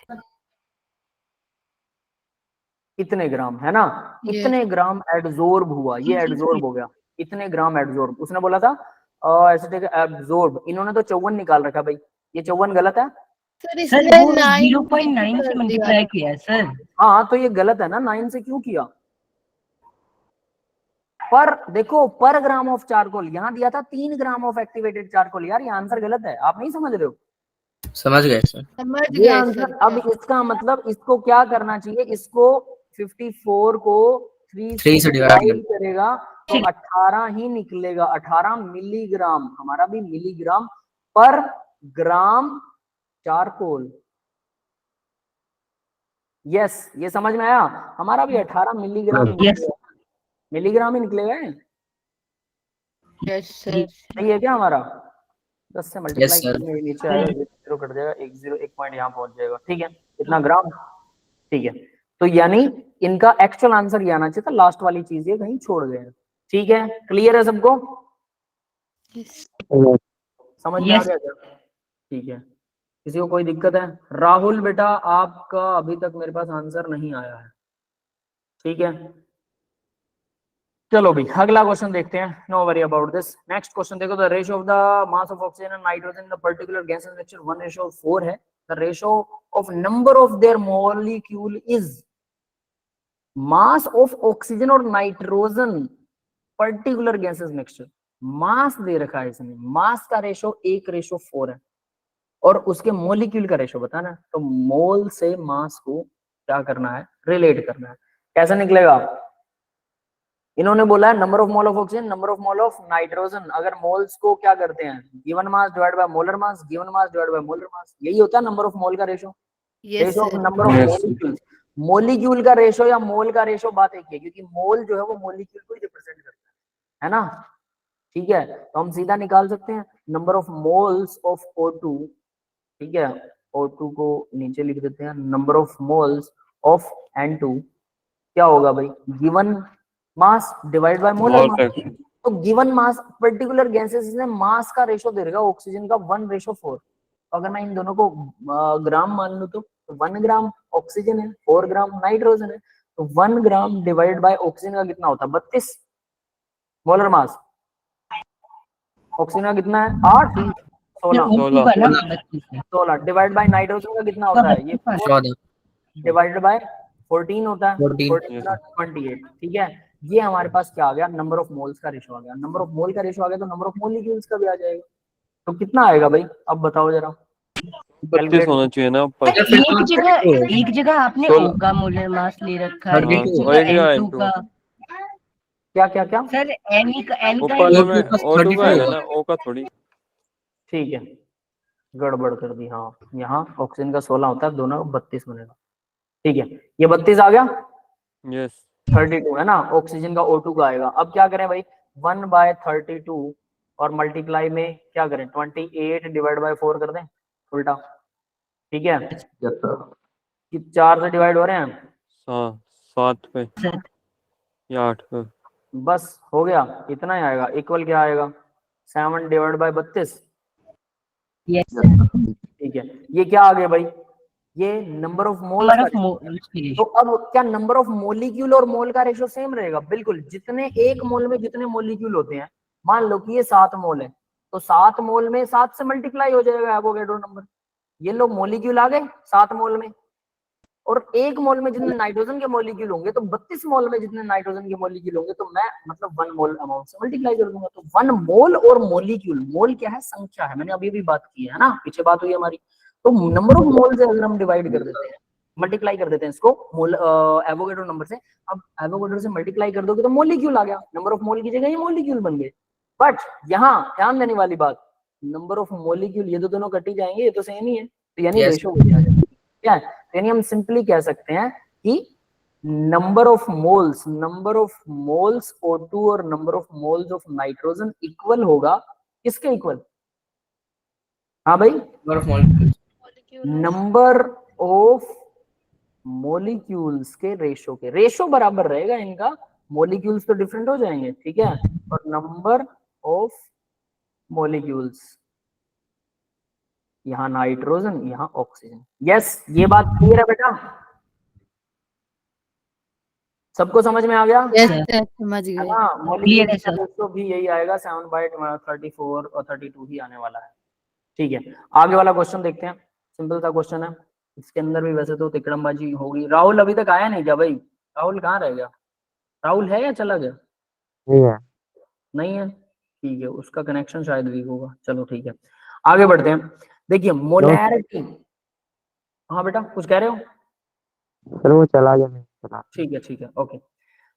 इतने ग्राम, है ना। इतने ग्राम एडजॉर्ब हुआ, ये एडजॉर्ब हो गया, इतने ग्राम एडजॉर्ब। उसने बोला था एसिटिक एब्जॉर्ब, इन्होंने तो 54 निकाल रखा भाई, ये 54 गलत है। सर सर इसने वो 9 0.9 से मल्टीप्लाई किया है सर। हाँ तो ये गलत है ना, 9 से क्यों किया? पर देखो, पर ग्राम ऑफ चारकोल, यहाँ दिया था 3 ग्राम ऑफ एक्टिवेटेड चारकोल, यार ये आंसर गलत है, आप नहीं समझ रहे हो? समझ गए सर। समझ ये गए आंसर, सर। अब इसका मतलब इसको क्या करना चाहिए? इसको 54 को 3 से 3 से डिवाइड डिवाइड करेगा तो 18 ही निकलेगा, 18 मिलीग्राम, हमारा भी मिलीग्राम पर ग्राम चारकोल। यस, ये समझ में आया? हमारा भी 18 मिलीग्राम यस मिलीग्राम ही निकलेगा। Yes sir. सही है क्या हमारा? 10 से यस मल्टीप्लाई सर। करेंगे, नीचे आएगा 0 कट जाएगा, 1 0 1 पॉइंट यहाँ पहुंच जाएगा, ठीक है, इतना ग्राम, ठीक है। तो यानी इनका एक्चुअल आंसर ये आना चाहिए था, लास्ट वाली चीज ये कहीं छोड़ गए हैं, ठीक है। क्लियर है सबको? समझ में आ यस गया क्या? ठीक है, किसी को कोई दिक्कत है? राहुल बेटा आपका अभी तक मेरे पास आंसर नहीं आया है, ठीक है। चलो भाई अगला क्वेश्चन देखते हैं, no worry about this. Next question देखो, the ratio of the mass of oxygen and nitrogen in the particular gases mixture 1:4 है। The ratio of number of their molecule is mass of oxygen और nitrogen particular gases mixture. Mass दे रखा है इसमें, मास का ratio 1:4 है और उसके मॉलिक्यूल का रेशो बताना है, तो मोल से मास को क्या करना है? रिलेट करना है। कैसे निकलेगा? इन्होंने बोला है number of mole of oxygen, number of mole of nitrogen, अगर मोल्स को क्या करते हैं? Given mass divide by molar mass, given mass divide by molar mass, यही होता है नंबर ऑफ मोल का ratio. Yes ratio of sir. Number of molecule, molecule का रेशो या मोल का रेशो बात एक ही है, क्योंकि मोल जो है वो मॉलिक्यूल को ही रिप्रेजेंट करता है ना, ठीक है। तो हम सीधा निकाल सकते हैं number of moles of O2, ठीक है, O2 को नीचे लिख देते हैं, number of moles of N2 क्या होगा भाई, given mass divide by molar mole mass. Fraction. तो गिवन मास पर्टिकुलर गैसेस ने मास का रेशो दे देगा ऑक्सीजन का 1:4। अगर मैं इन दोनों को ग्राम मान लूं तो 1 ग्राम ऑक्सीजन है, 4 ग्राम नाइट्रोजन है, तो 1 ग्राम डिवाइड बाय ऑक्सीजन का कितना होता है 32 मोलर मास। ऑक्सीजन का कितना है 8 16 O2 का ना 32 है 16 डिवाइड बाय नाइट्रोजन का कितना होता है ये 4 14 डिवाइडेड बाय 14 होता है 14 14 28। ठीक है, ये हमारे पास क्या आ गया, नंबर ऑफ मोल्स का रेशो आ गया। नंबर ऑफ मोल का रेशो आ गया तो नंबर ऑफ मोलिक्यूल्स का भी आ जाएगा। तो कितना आएगा भाई, अब बताओ जरा। 32 होना चाहिए ना ऊपर। एक जगह आपने सोलह। O का मोलर मास ले रखा है, 32 एक और एक जगह जगह N2 N2। का। क्या क्या क्या सर N का ऊपर वाले में O2 का O2 का आएगा 32 ना, O का थोड़ी। ठीक है, गड़बड़ कर दी। हाँ, यहाँ ऑक्सीजन का 16 होता है, दोनों का 32 बनेगा। ठीक है, ये 32 आ गया, यस 32 है ना, ऑक्सीजन का O2 का आएगा। अब क्या करें भाई, 1/32 और मल्टीप्लाई में क्या करें 28 डिवाइड बाय 4 कर दें उल्टा। ठीक है, कि 4 से डिवाइड हो रहे हैं, हाँ 7 पे या 8 पे। बस हो गया, इतना ही आएगा। इक्वल क्या आएगा 7 डिवाइड बाय 32। यस ठीक है, ये क्या आ गया भाई, ये नंबर ऑफ मोल्स नंबर का। ऑफ मोल्स तो अब क्या नंबर ऑफ मोलिक्यूल और मोल का रेशो सेम रहेगा? बिल्कुल, जितने एक मोल में जितने मोलिक्यूल होते हैं, मान लो कि ये 7 मोल है, तो 7 मोल में 7 से मल्टीप्लाई हो जाएगा एवोगैड्रो नंबर। ये लोग मोलिक्यूल आ गए 7 मोल में, और एक मोल में जितने नाइट्रोजन के मोलिक्यूल होंगे, तो 32 मोल में जितने नाइट्रोजन के मोलिक्यूल होंगे, तो मैं मतलब 1 मोल अमाउंट से मल्टीप्लाई कर दूंगा। तो 1 मोल और मोलिक्यूल, मोल क्या है, संख्या है, मैंने अभी भी बात की है ना, पीछे बात हुई हमारी। तो नंबर ऑफ मोल से अगर हम डिवाइड कर देते हैं, मल्टीप्लाई कर देते हैं इसको मोल एवोगैड्रो नंबर से, अब एवोगैड्रो से मल्टीप्लाई कर दोगे तो मोलिक्यूल आ गया, नंबर ऑफ मोल की जगह ये मोलिक्यूल बन गए। बट यहाँ ध्यान देने वाली बात, नंबर ऑफ मोलिक्यूल ये तो दोनों कट ही जाएंगे, ये तो सेम ही है, तो यानी Yes. रेशो हो जाएगा। क्या है, यानी हम सिंपली कह सकते हैं कि नंबर ऑफ मोल्स O2 और number of moles of nitrogen equal होगा, किसके इक्वल? हाँ भाई, Number of molecules. Number of molecules के रेशो के, रेशो बराबर रहेगा इनका, मोलिक्यूल्स तो डिफरेंट हो जाएंगे। ठीक है, और नंबर ऑफ मोलिक्यूल्स, यहाँ नाइट्रोजन यहाँ ऑक्सीजन। यस, ये बात क्लियर है बेटा, सबको समझ में आ गया? यस समझ है गए। ना, Clear है मोलिक्यूल्स का सर। रेशो भी यही आएगा, 7/34 और 32 ही आने वाला है। ठीक है, आगे वाला क्वेश्चन देखते हैं, सिंपल सा क्वेश्चन है, इसके अंदर भी वैसे तो तिकड़मबाजी होगी। राहुल अभी तक आया नहीं क्या भाई? राहुल कहाँ रह गया? राहुल है या चला गया? नहीं है, ठीक है, उसका कनेक्शन शायद वीक होगा। चलो ठीक है, आगे बढ़ते हैं। देखिए मोलैरिटी, हाँ बेटा कुछ कह रहे हो? सर वो चला गया, नहीं चला। ठीक है, okay.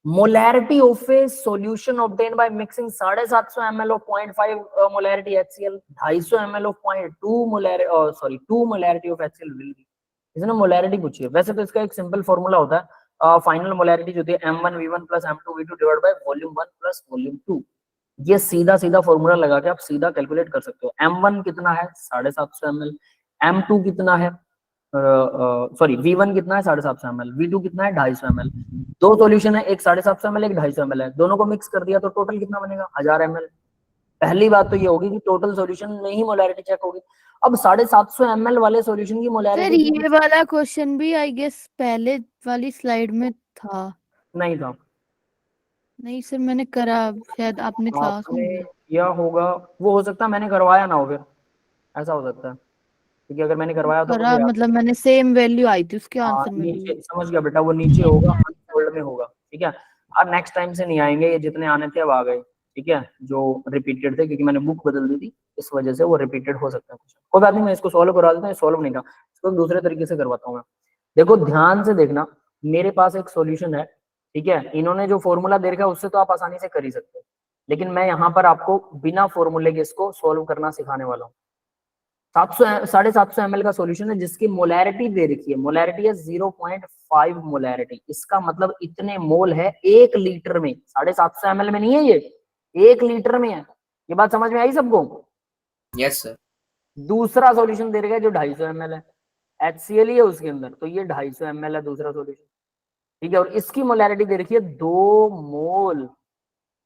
Molarity of A solution obtain by mixing 750 ml of 0.5 molarity HCl, 250 ml of 0.2 molarity 2 molarity of HCl will be. इसने मोलैरिटी पूछी है, वैसे तो इसका एक सिंपल फॉर्मूला होता है, फाइनल मोलैरिटी जो होती है M1V1 plus M2V2 divide by volume 1 plus volume 2। ये सीधा फॉर्मूला लगा के आप सीधा कैलकुलेट कर सकते हो। M1 कितना है 750 ml, M2 कितना है V1 कितना है 750 ml, V2 कितना है 250 ml। दो सॉल्यूशन है, एक 750 ml एक 250 ml है, दोनों को मिक्स कर दिया तो टोटल कितना बनेगा 1000 ml। पहली बात तो ये होगी कि टोटल सॉल्यूशन में ही मोलैरिटी चेक होगी। अब 750 ml वाले सॉल्यूशन की सर मोलैरिटी ये वाला क्वेश्चन भी आई गेस पहले वाली स्लाइड में था। नहीं था, नहीं सर मैंने करा, शायद आपने था आपने किया होगा, वो हो सकता है मैंने करवाया ना हो, फिर ऐसा हो सकता है, क्योंकि अगर मैंने करवाया तो करा, मुझे याद- मतलब मैंने सेम वैल्यू आई थी उसके हाँ, आंसर में भी। नीचे समझ गया बेटा, वो नीचे होगा, अनफोल्ड में होगा। ठीक है, अब नेक्स्ट टाइम से नहीं आएंगे, ये जितने आने थे अब आ गए। ठीक है, जो रिपीटेड थे, क्योंकि मैंने बुक बदल दी थी, इस वजह से वो रिपीटेड हो सकता है कुछ। कोई बात नहीं, मैं इसको सॉल्व करा देता हूँ, सॉल्व नहीं था, इसको दूसरे तरीके से करवाता हूँ मैं। देखो ध्यान से देखना, मेरे पास एक सॉल्यूशन है, ठीक है, इन्होंने जो फॉर्मूला दे रखा है उससे तो आप आसानी से कर ही सकते हो, लेकिन मैं यहाँ पर आपको बिना फॉर्मूले के इसको सॉल्व करना सिखाने वाला हूँ। 750 ml का सॉल्यूशन है जिसकी मोलैरिटी दे रखी है, मोलैरिटी है 0.5 मोलैरिटी, इसका मतलब इतने मोल है 1 लीटर में, 750 ml में नहीं है ये, 1 लीटर में है। ये बात समझ में आई सबको? Yes, sir. दूसरा सॉल्यूशन दे रखा है जो 250 ml है, HCl ही है उसके अंदर, तो ये 250 ml है दूसरा सॉल्यूशन, ठीक है। और इसकी मोलैरिटी दे रखी है 2 मोल,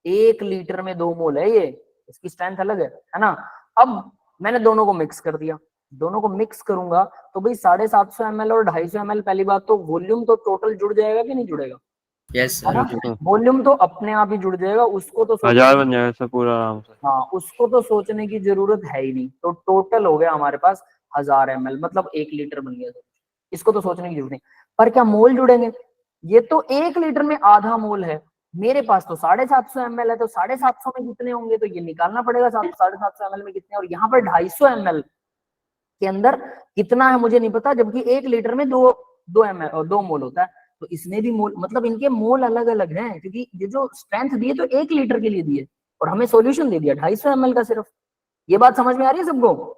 1 लीटर में 2 मोल है ये, इसकी स्ट्रेंथ अलग है ना। अब मैंने दोनों को मिक्स कर दिया, दोनों को मिक्स करूंगा तो भाई 750 ml और 250 ml, पहली बात तो वॉल्यूम तो टोटल जुड़ जाएगा कि नहीं जुड़ेगा, यस है सर। ना। वॉल्यूम तो अपने आप ही जुड़ जाएगा, उसको तो 1000 बन जाएगा सर पूरा आराम से। हाँ, उसको तो सोचने की जरूरत है ही नहीं। तो टोटल हो गया हमारे पास 1000 ml, मतलब 1 लीटर बन गया। तो इसको तो सोचने की जरूरत नहीं। पर क्या मोल जुड़ेंगे? ये तो 1 लीटर में आधा मोल है, मेरे पास तो 750 ml है, तो 750 में कितने होंगे, तो ये निकालना पड़ेगा 750 ml में कितने। और यहाँ पर 250 ml के अंदर कितना है मुझे नहीं पता, जबकि 1 लीटर में 2 मोल होता है। तो इसमें भी मोल, मतलब इनके मोल अलग अलग हैं, क्योंकि ये जो स्ट्रेंथ दी है तो 1 लीटर के लिए दी है, और हमें सॉल्यूशन दे दिया 250 ml का सिर्फ। ये बात समझ में आ रही है सबको?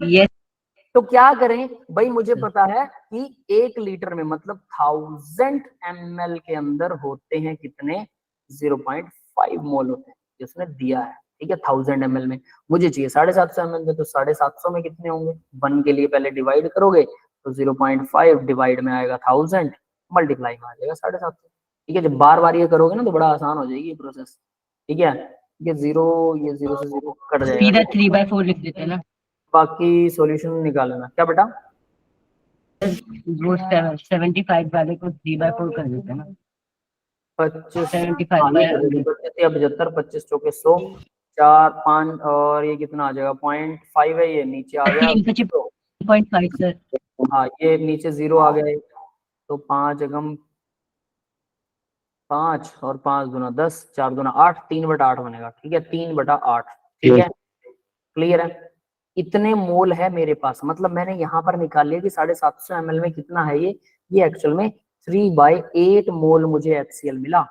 यस तो क्या करें भाई, मुझे पता है कि 1 लीटर में मतलब 1000 ml के अंदर होते हैं कितने, 0.5 मोल होते हैं, जिसने दिया है, ठीक है। 1000 ml में मुझे चाहिए 750 ml में, तो 750 में कितने होंगे, 1 के लिए पहले डिवाइड करोगे तो 0.5 डिवाइड में आएगा 1000, मल्टीप्लाई में आ जाएगा 750, ठीक है। जब बार बार ये करोगे ना तो बड़ा आसान हो जाएगी ये प्रोसेस, ठीक है। ये 0 से 0 कट सीधा जाएगा, 3/4 लिख देते हैं ना, बाकी सॉल्यूशन निकालना। क्या बेटा? वो 75 वाले को 3/4 कर देते हैं ना, 25 75 बाय 75, 25 चौके 100, 4 5 और ये कितना आ जाएगा, 0.5 है, ये नीचे आ गया 3.5 सर। हाँ, ये नीचे 0 आ गया है, तो 5 एकम 5 और 5 दूना 10, 4 दूना 8, 3/8 बनेगा, ठीक है। 3/8, ठीक है, क्लियर है। इतने मोल है मेरे पास, मतलब मैंने यहाँ पर निकाल लिया कि 750 ml में कितना है ये एक्चुअल में 3/8 मोल मुझे HCl मिला।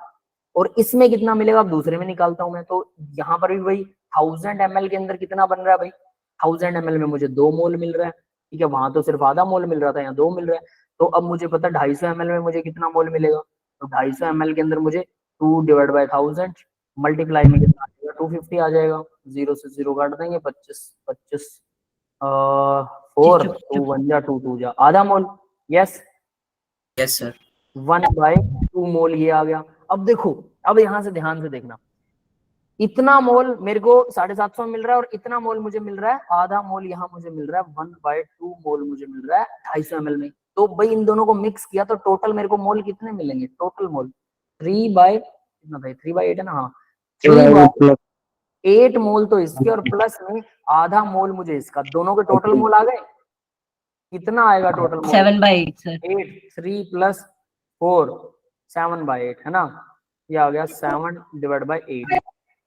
और इसमें कितना मिलेगा अब दूसरे में निकालता हूं मैं, तो यहाँ पर भी वही 1000 ml के अंदर कितना बन रहा है भाई, 1000 ml में मुझे 2 मोल मिल रहा है, ठीक है। वहां तो सिर्फ आधा मोल मिल रहा था, यहाँ 2 मिल रहा है। तो अब मुझे पता 250 ml में मुझे कितना मोल मिलेगा, तो 250 ml के अंदर मुझे 2/1000 मल्टीप्लाई में कितना आ जाएगा, 250 आ जाएगा। 0 से 0 काट देंगे, 25 25 4 2 1 जा 2 2 जा आधा मोल, यस यस सर। 1/2 मोल ये आ गया। अब देखो, अब यहां से ध्यान से देखना, इतना मोल मेरे को 750 मिल रहा है और इतना मोल मुझे मिल रहा है, आधा मोल यहाँ मुझे मिल रहा है, 1/2 मोल मुझे मिल रहा है 250 ml में। तो भाई इन दोनों को मिक्स किया तो टोटल मेरे को मोल कितने मिलेंगे, टोटल मोल 3/8 है ना, हाँ 3/8 मोल तो इसके, और प्लस में आधा मोल मुझे इसका, दोनों के टोटल मोल आ गए। कितना आएगा टोटल मोल? 7/8 सर। 8, 3 + 4 7/8 है ना, ये आ गया 7/8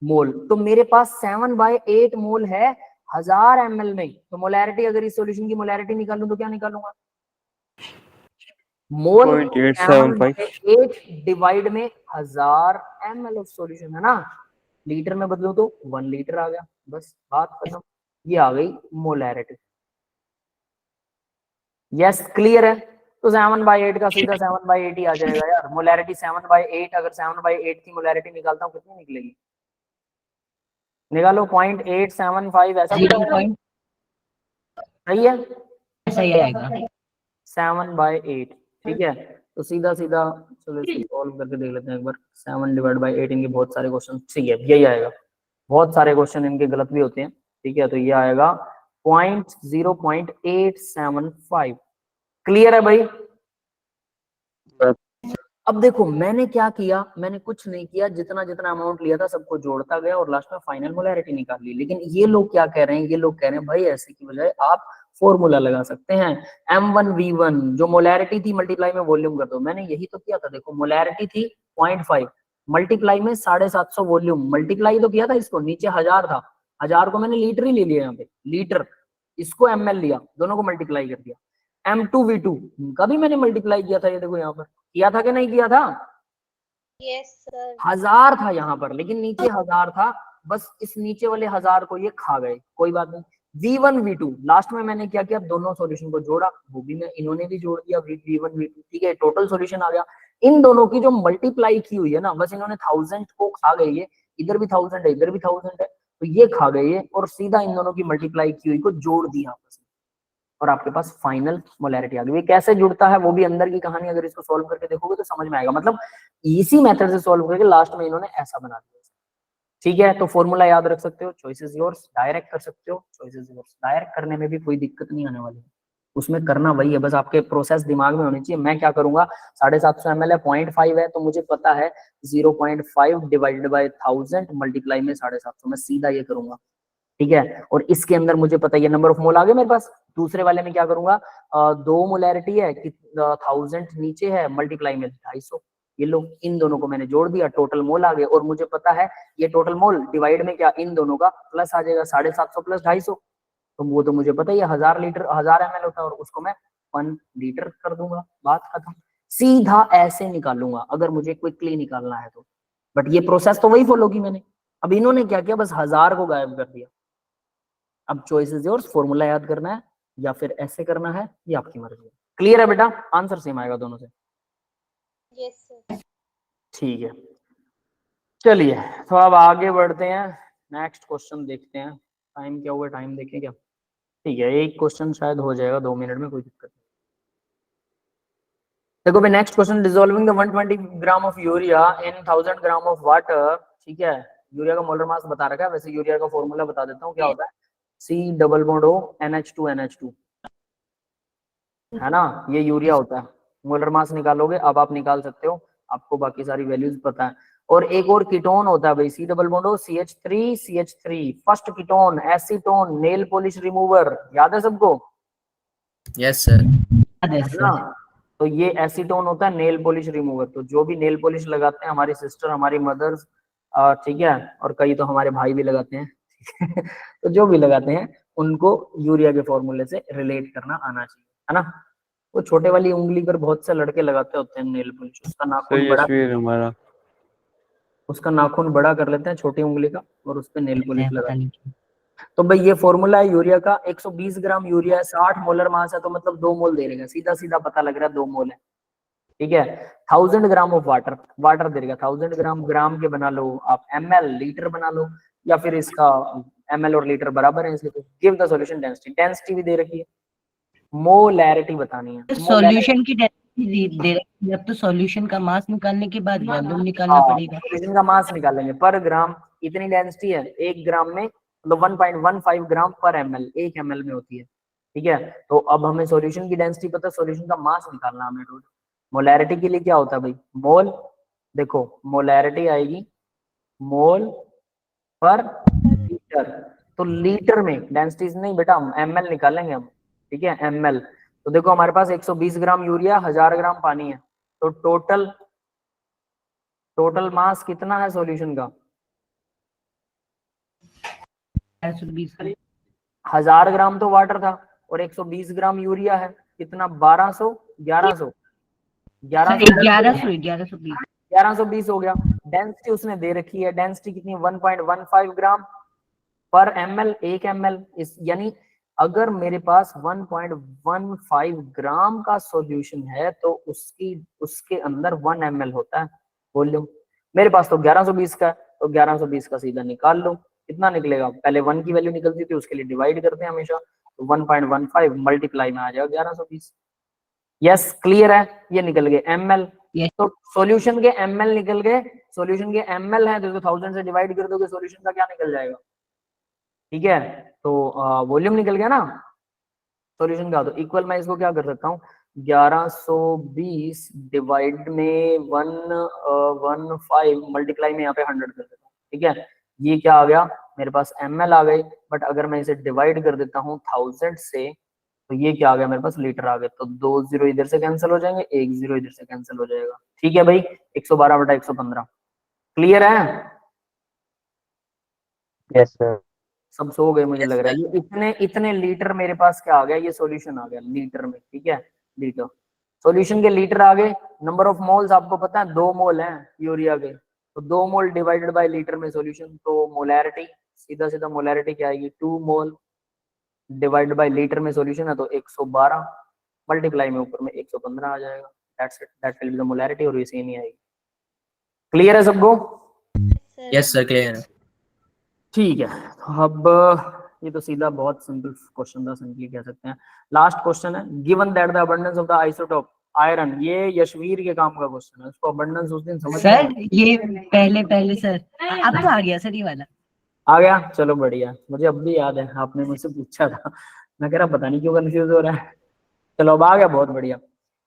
मोल। तो मेरे पास 7/8 मोल है 1000 ml में। तो मोलैरिटी, अगर इस सॉल्यूशन की मोलैरिटी निकालूं तो क्या निकालूंगा, मोल 0.875 7/8 डिवाइड में 1000 ml ऑफ सॉल्यूशन है ना, लीटर में बदलूं तो 1 लीटर आ गया, बस बात खत्म। ये आ गई मोलैरिटी, यस क्लियर है। तो 7/8 का सीधा 7/8 ही आ जाएगा यार, मोलैरिटी 7/8। अगर 7/8 की मोलैरिटी निकालता हूँ कितनी निकलेगी, निकालो 0.875, ऐसा कुछ सही है, सही आएगा। 7/8, ठीक है। तो सीधा सीधा चलो इसको सॉल्व करके देख लेते हैं एक बार। 7/8 इनके बहुत सारे क्वेश्चन, ठीक है यही आएगा, बहुत सारे क्वेश्चन इनके गलत भी होते हैं, ठीक है। तो ये आएगा 0.875, क्लियर है भाई। अब देखो मैंने क्या किया, मैंने कुछ नहीं किया, जितना जितना अमाउंट लिया था सबको जोड़ता गया और लास्ट में फाइनल मोलैरिटी निकाल ली। लेकिन ये लोग क्या कह रहे हैं, ये लोग कह रहे हैं भाई ऐसे की बजाय आप फॉर्मूला लगा सकते हैं, M1V1 जो मोलैरिटी थी मल्टीप्लाई में वॉल्यूम कर दो। मैंने यही तो किया था, देखो मोलैरिटी थी 0.5 मल्टीप्लाई में 750 वॉल्यूम, मल्टीप्लाई तो किया था इसको, नीचे 1000 था, 1000 को मैंने लीटर ही ले लिया यहाँ पे, लीटर, इसको ml लिया, दोनों को मल्टीप्लाई कर दिया। M2V2 का भी मैंने मल्टीप्लाई किया था, ये देखो यहाँ पर, किया था कि नहीं किया था, यस सर। 1000 था यहाँ पर, लेकिन नीचे 1000 था, बस इस नीचे वाले 1000 को ये खा गए, कोई बात नहीं। V1 V2 लास्ट में मैंने क्या किया, दोनों सॉल्यूशन को जोड़ा, वो भी मैं इन्होंने भी जोड़ दिया, V1 V2, ठीक है, टोटल सॉल्यूशन आ गया। इन दोनों की जो मल्टीप्लाई की हुई है ना, बस इन्होंने 1000 को खा गए, ये इधर भी 1000 है, इधर भी 1000 है, तो ये खा गए ये, और सीधा इन दोनों की मल्टीप्लाई की हुई को जोड़ दिया आपस में, और आपके पास फाइनल मोलैरिटी आ गई। ये कैसे जुड़ता है वो भी अंदर की कहानी अगर इसको सॉल्व करके देखोगे तो समझ में आएगा। मतलब इसी मेथड से सॉल्व करके लास्ट में इन्होंने ऐसा बना दिया। ठीक है, तो फॉर्मूला याद रख सकते हो, चॉइस इज योर्स, डायरेक्ट कर सकते हो, चॉइस इज योर्स। डायरेक्ट करने में भी कोई दिक्कत नहीं आने वाली है, उसमें करना वही है, बस आपके प्रोसेस दिमाग में होनी चाहिए। मैं क्या करूंगा, 750 ml है, 0.5 है, तो मुझे पता है 0.5 डिवाइडेड बाय 1000 मल्टीप्लाई में 750, मैं सीधा ये करूंगा। ठीक है, और इसके अंदर मुझे पता है ये नंबर ऑफ मोल आ गए मेरे पास। दूसरे वाले में क्या करूंगा, 2 मोलैरिटी है कि 1000 नीचे है, मल्टीप्लाई में 250, ये लो, इन दोनों को मैंने जोड़ दिया, टोटल मोल आ गए। और मुझे पता है ये टोटल मोल डिवाइड में क्या, इन दोनों का प्लस आ जाएगा, 750 प्लस 250, तो वो तो मुझे पता है ये 1000 लीटर 1000 ml होता है, और उसको मैं 1 लीटर कर दूंगा, बात खत्म। सीधा ऐसे निकालूंगा अगर मुझे क्विकली निकालना है तो, बट ये प्रोसेस तो वही फॉलो की मैंने। अब इन्होंने क्या किया, बस 1000 को गायब कर दिया। अब चॉइस इज योर्स, फॉर्मूला याद करना है या फिर ऐसे करना है, ये आपकी मर्जी है। क्लियर है बेटा, आंसर सेम आएगा दोनों से। Yes, sir. ठीक है, चलिए तो अब आगे बढ़ते हैं, नेक्स्ट क्वेश्चन देखते हैं। टाइम क्या हुआ, टाइम देखें क्या? ठीक है, एक क्वेश्चन शायद हो जाएगा 2 मिनट में, कोई दिक्कत नहीं। देखो भाई, next question, dissolving the 120 gram of urea in 1000 gram of water. ठीक है, यूरिया का मोलर मास बता रखा है, वैसे यूरिया का फॉर्मूला बता देता हूँ क्या होता है, C double bond O NH2 है ना, ये यूरिया होता है। मोलर मास निकालोगे, अब आप निकाल सकते हो, आपको बाकी सारी वैल्यूज पता है। और एक और कीटोन होता है भाई, C double bond O CH3 first ketone, acetone, nail polish remover, याद है सबको? Yes, sir. है है ना, तो ये एसीटोन होता है नेल पॉलिश रिमूवर। तो जो भी नेल पॉलिश लगाते हैं हमारी सिस्टर, हमारी मदर्स, ठीक है, और कई तो हमारे भाई भी लगाते हैं तो जो भी लगाते हैं उनको यूरिया के फॉर्मूले से रिलेट करना आना चाहिए, है ना। वो छोटे वाली उंगली पर बहुत से लड़के लगाते होते हैं नेल पॉलिश, उसका नाखून सही है बड़ा, शरीर हमारा। उसका नाखून बड़ा कर लेते हैं छोटी उंगली का, और उस पर नेल पॉलिश पता लगाते नहीं हैं। तो भाई ये फॉर्मूला है यूरिया का, 120 ग्राम यूरिया है, 60 मोलर मास है, तो मतलब 2 मोल दे देगा, सीधा सीधा पता लग रहा है 2 मोल है। ठीक है, 1000 ग्राम ऑफ वाटर, वाटर दे देगा 1000 ग्राम, ग्राम के बना लो आप, ml लीटर बना लो, या फिर इसका ml और लीटर बराबर है इसके। तो give the solution density, density भी दे रखी है, मोलैरिटी बतानी है। सॉल्यूशन की डेंसिटी दे रखी है, अब तो सॉल्यूशन का मास निकालने के बाद वॉल्यूम निकालना पड़ेगा। सॉल्यूशन का मास निकालेंगे, पर ग्राम इतनी डेंसिटी है, 1 ग्राम में मतलब 1.15 ग्राम पर ml, 1 ml में होती है। ठीक है, तो अब हमें सॉल्यूशन की डेंसिटी पता है, सॉल्यूशन का मास निकालना हमें। मोलैरिटी के लिए क्या होता है भाई, मोल, देखो मोलैरिटी आएगी मोल पर लीटर, तो लीटर में डेंसिटी नहीं बेटा, हम ml निकालेंगे हम। ठीक है, ml, तो देखो हमारे पास 120 ग्राम यूरिया, 1000 ग्राम पानी है, तो टोटल मास कितना है सॉल्यूशन का, 120 1000 ग्राम तो वाटर था और 120 ग्राम यूरिया है, कितना 1200 1100 1120 हो गया। डेंसिटी उसने दे रखी है, डेंसिटी कितनी 1.15 ग्राम पर ml, 1 ml इस, यानी अगर मेरे पास 1.15 ग्राम का सॉल्यूशन है तो उसके अंदर 1 ml होता है वॉल्यूम। मेरे पास तो 1120 का है, तो 1120 का सीधा निकाल लो, कितना निकलेगा, पहले 1 की वैल्यू निकलती थी, उसके लिए डिवाइड करते हैं हमेशा, तो 1.15 मल्टीप्लाई में आ जाएगा 1120। यस, क्लियर है, ये निकल गए ml। Yes. तो सॉल्यूशन के ml निकल गए, सॉल्यूशन के ml है तो 1000 से डिवाइड कर दोगे, सॉल्यूशन का क्या निकल जाएगा। ठीक है, तो वॉल्यूम निकल गया ना सॉल्यूशन का, तो इक्वल मैं इसको क्या कर सकता हूँ, 1120 डिवाइड में 115 मल्टीप्लाई में यहाँ पे 100 कर देता हूँ। ठीक है, ये क्या आ गया मेरे पास ml आ गई, बट अगर मैं इसे डिवाइड कर देता हूँ 1000 से, तो ये क्या आ गया मेरे पास, लीटर आ गया। तो 2 0 इधर से कैंसिल हो जाएंगे, 1 0 इधर से कैंसिल हो जाएगा। ठीक है भाई, 112/115 क्लियर है। Yes sir. सब सो गए मुझे Yes, लग रहा है। sir. ये इतने लीटर मेरे पास क्या आ गया, ये सॉल्यूशन आ गया लीटर में। ठीक है, लीटर, सॉल्यूशन के लीटर आ गए। नंबर ऑफ मोल्स आपको पता है 2 मोल हैं यूरिया के, तो 2 मोल डिवाइडेड बाय लीटर में सॉल्यूशन, तो मोलैरिटी सीधा सीधा मोलैरिटी क्या आएगी, 2 मोल डिवाइड बाय लीटर में सॉल्यूशन है तो 112 मल्टीप्लाई में ऊपर में 115 आ जाएगा। That's it, that will be the molarity, और ये सेम ही आएगी। क्लियर है सबको? Sir. Yes, sir. Clear. ठीक है, तो अब ये तो सीधा बहुत सिंपल क्वेश्चन था, सिंपली कह सकते हैं। लास्ट क्वेश्चन है, given that the abundance of the isotope iron, ये यशवीर के काम का क्वेश्चन है, उसको अबंडेंस उस दिन समझ सर ये पहले सर अब तो आ गया सर ये वाला। आ गया, चलो बढ़िया, मुझे अब भी याद है, आपने मुझसे पूछा था, मैं कह रहा पता नहीं क्यों कंफ्यूज हो रहा है। चलो अब आ गया, बहुत बढ़िया।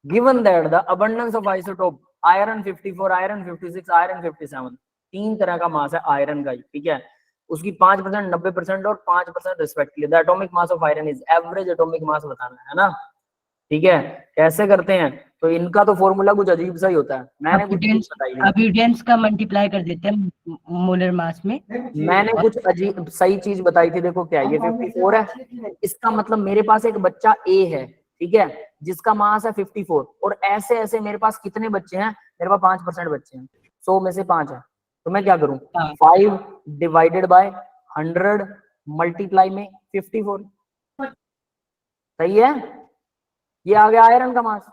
Given that the abundance of isotope iron 54, iron 56, iron 57, 3 तरह का मास है आयरन का ही, ठीक है, उसकी 5%, 90% और 5% respectively. The atomic mass of iron is, average atomic mass बताना है ना, ठीक है। कैसे करते हैं, तो इनका तो फॉर्मूला कुछ अजीब सा ही होता है, मैंने कुछ चीज बताई है, अब्यूटेंस का मल्टीप्लाई कर देते हैं मोलर मास में। मैंने कुछ अजीब सही चीज बताई थी, देखो क्या ये 54 है, इसका मतलब मेरे पास एक बच्चा ए है, ठीक है, जिसका मास है 54, और ऐसे ऐसे मेरे पास कितने बच्चे हैं, मेरे पास 5% बच्चे हैं, 100 में से 5 है, तो मैं क्या करूं, 5 डिवाइडेड बाय 100 मल्टीप्लाई में 54, सही है। ये आ गया आयरन का मास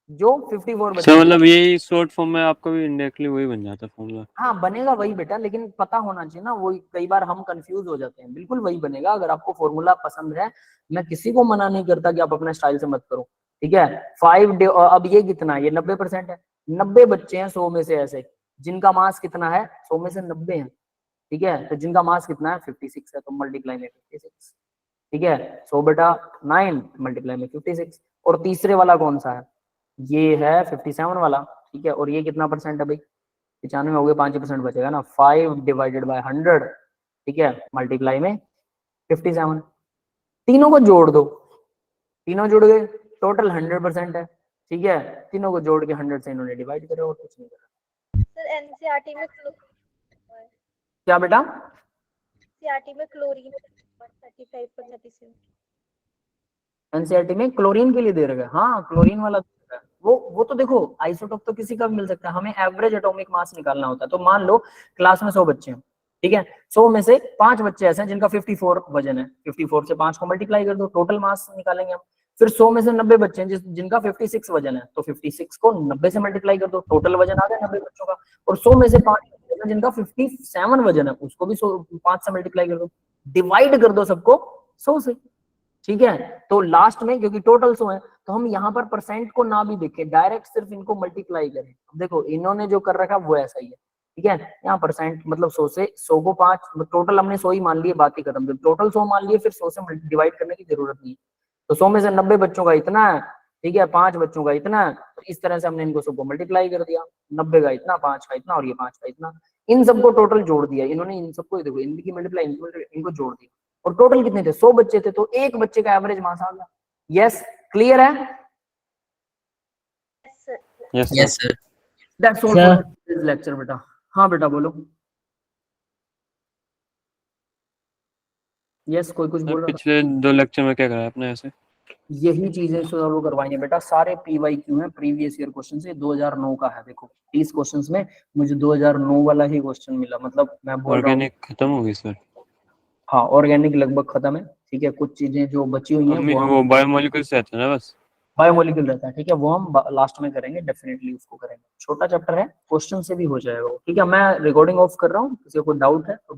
जो 54 सर बच्चे। मतलब यही शॉर्ट फॉर्म में आपका भी इनडायरेक्टली वही बन जाता है फॉर्मूला। हाँ बनेगा वही बेटा, लेकिन पता होना चाहिए ना, वो कई बार हम कंफ्यूज हो जाते हैं, बिल्कुल वही बनेगा। अगर आपको फॉर्मूला पसंद है, मैं किसी को मना नहीं करता कि आप अपने स्टाइल से मत करो, ठीक है। 5 अब ये कितना है, ये 90% है, 90 बच्चे हैं 100 में से ऐसे जिनका मास कितना है, 100 में से 90 है, ठीक है, तो जिनका मास कितना है 56 है, तो मल्टीप्लाई में 56, ठीक है। 100 बेटा 9 मल्टीप्लाई में 56, और तीसरे वाला कौन सा है, ये है 57 वाला, ठीक है, और ये कितना परसेंट है भाई, 95 हो गए, 5% बचेगा ना, 5 डिवाइडेड बाय 100, ठीक है, मल्टीप्लाई में 57, तीनों को जोड़ दो, तीनों जुड़ गए, टोटल 100% है, ठीक है, तीनों को जोड़ के 100 से इन्होंने डिवाइड करा और कुछ नहीं करा। सर एनसीईआरटी में क्या बेटा, एनसीईआरटी में क्लोरीन 35 पर 37। एनसीईआरटी में क्लोरीन के लिए दे रखा है, हाँ क्लोरीन वाला दे रखा है। वो तो देखो आइसोटोप तो किसी का भी मिल सकता है, हमें एवरेज एटॉमिक मास निकालना होता है। तो मान लो क्लास में 100 बच्चे हैं, ठीक है, 100 में से 5 बच्चे ऐसे हैं जिनका 54 वजन है, 54 से 5 को मल्टीप्लाई कर दो, टोटल मास निकालेंगे हम। फिर 100 में से 90 बच्चे हैं जिनका 56 वजन है, तो 56 को 90 से मल्टीप्लाई कर दो, टोटल वजन आ गया 90 बच्चों का। और 100 में से 5 जिनका 57 वजन है, उसको भी 5 से मल्टीप्लाई कर दो, डिवाइड कर दो सबको 100 से, ठीक है। तो लास्ट में क्योंकि टोटल 100 है, तो हम यहाँ पर परसेंट को ना भी देखें, डायरेक्ट सिर्फ इनको मल्टीप्लाई करें। देखो इन्होंने जो कर रखा वो ऐसा ही है, ठीक है, यहाँ परसेंट मतलब 100 से 100 को 5, टोटल हमने 100 ही मान लिए, बात ही खत्म। टोटल 100 मान लिए, फिर 100 से डिवाइड करने की जरूरत नहीं है। तो 100 में से 90 बच्चों का इतना है, ठीक है, 5 बच्चों का इतना है, तो इस तरह से हमने इनको सबको मल्टीप्लाई कर दिया, 90 का इतना, 5 का इतना और ये 5 का इतना, इन सबको टोटल जोड़ दिया इन्होंने, इन सबको देखो इनकी मल्टीप्लाई इनको जोड़ दिया, और टोटल कितने थे, 100 बच्चे थे, तो एक बच्चे का एवरेज मास आ गया। यस क्लियर है, yes Yes, sir. That's all for this lecture बेटा। हाँ बेटा बोलो, यस कोई कुछ बोल रहा था। पिछले 2 लेक्चर में क्या करा आपने ऐसे? यही चीजें सॉल्व करवाई हैं बेटा, सारे PYQ हैं, प्रीवियस ईयर क्वेश्चन से, 2009 का है। देखो 30 क्वेश्चंस में मुझे 2009 वाला ही क्वेश्चन मिला, मतलब मैं बोल रहा हूँ। ऑर्गेनिक खत्म हो गई सर? हाँ ऑर्गेनिक लगभग खत्म है, ठीक है, कुछ चीजें जो बची हुई हैं वो बायोमोलिक्यूल्स रहते हैं ना बस? बायोमोलिक्यूल रहता है, ठीक है, वो हम लास्ट में करेंगे, डेफिनेटली उसको करेंगे, छोटा चैप्टर है, क्वेश्चन से भी हो जाएगा, ठीक है। मैं रिकॉर्डिंग ऑफ कर रहा हूँ, किसी को डाउट है तो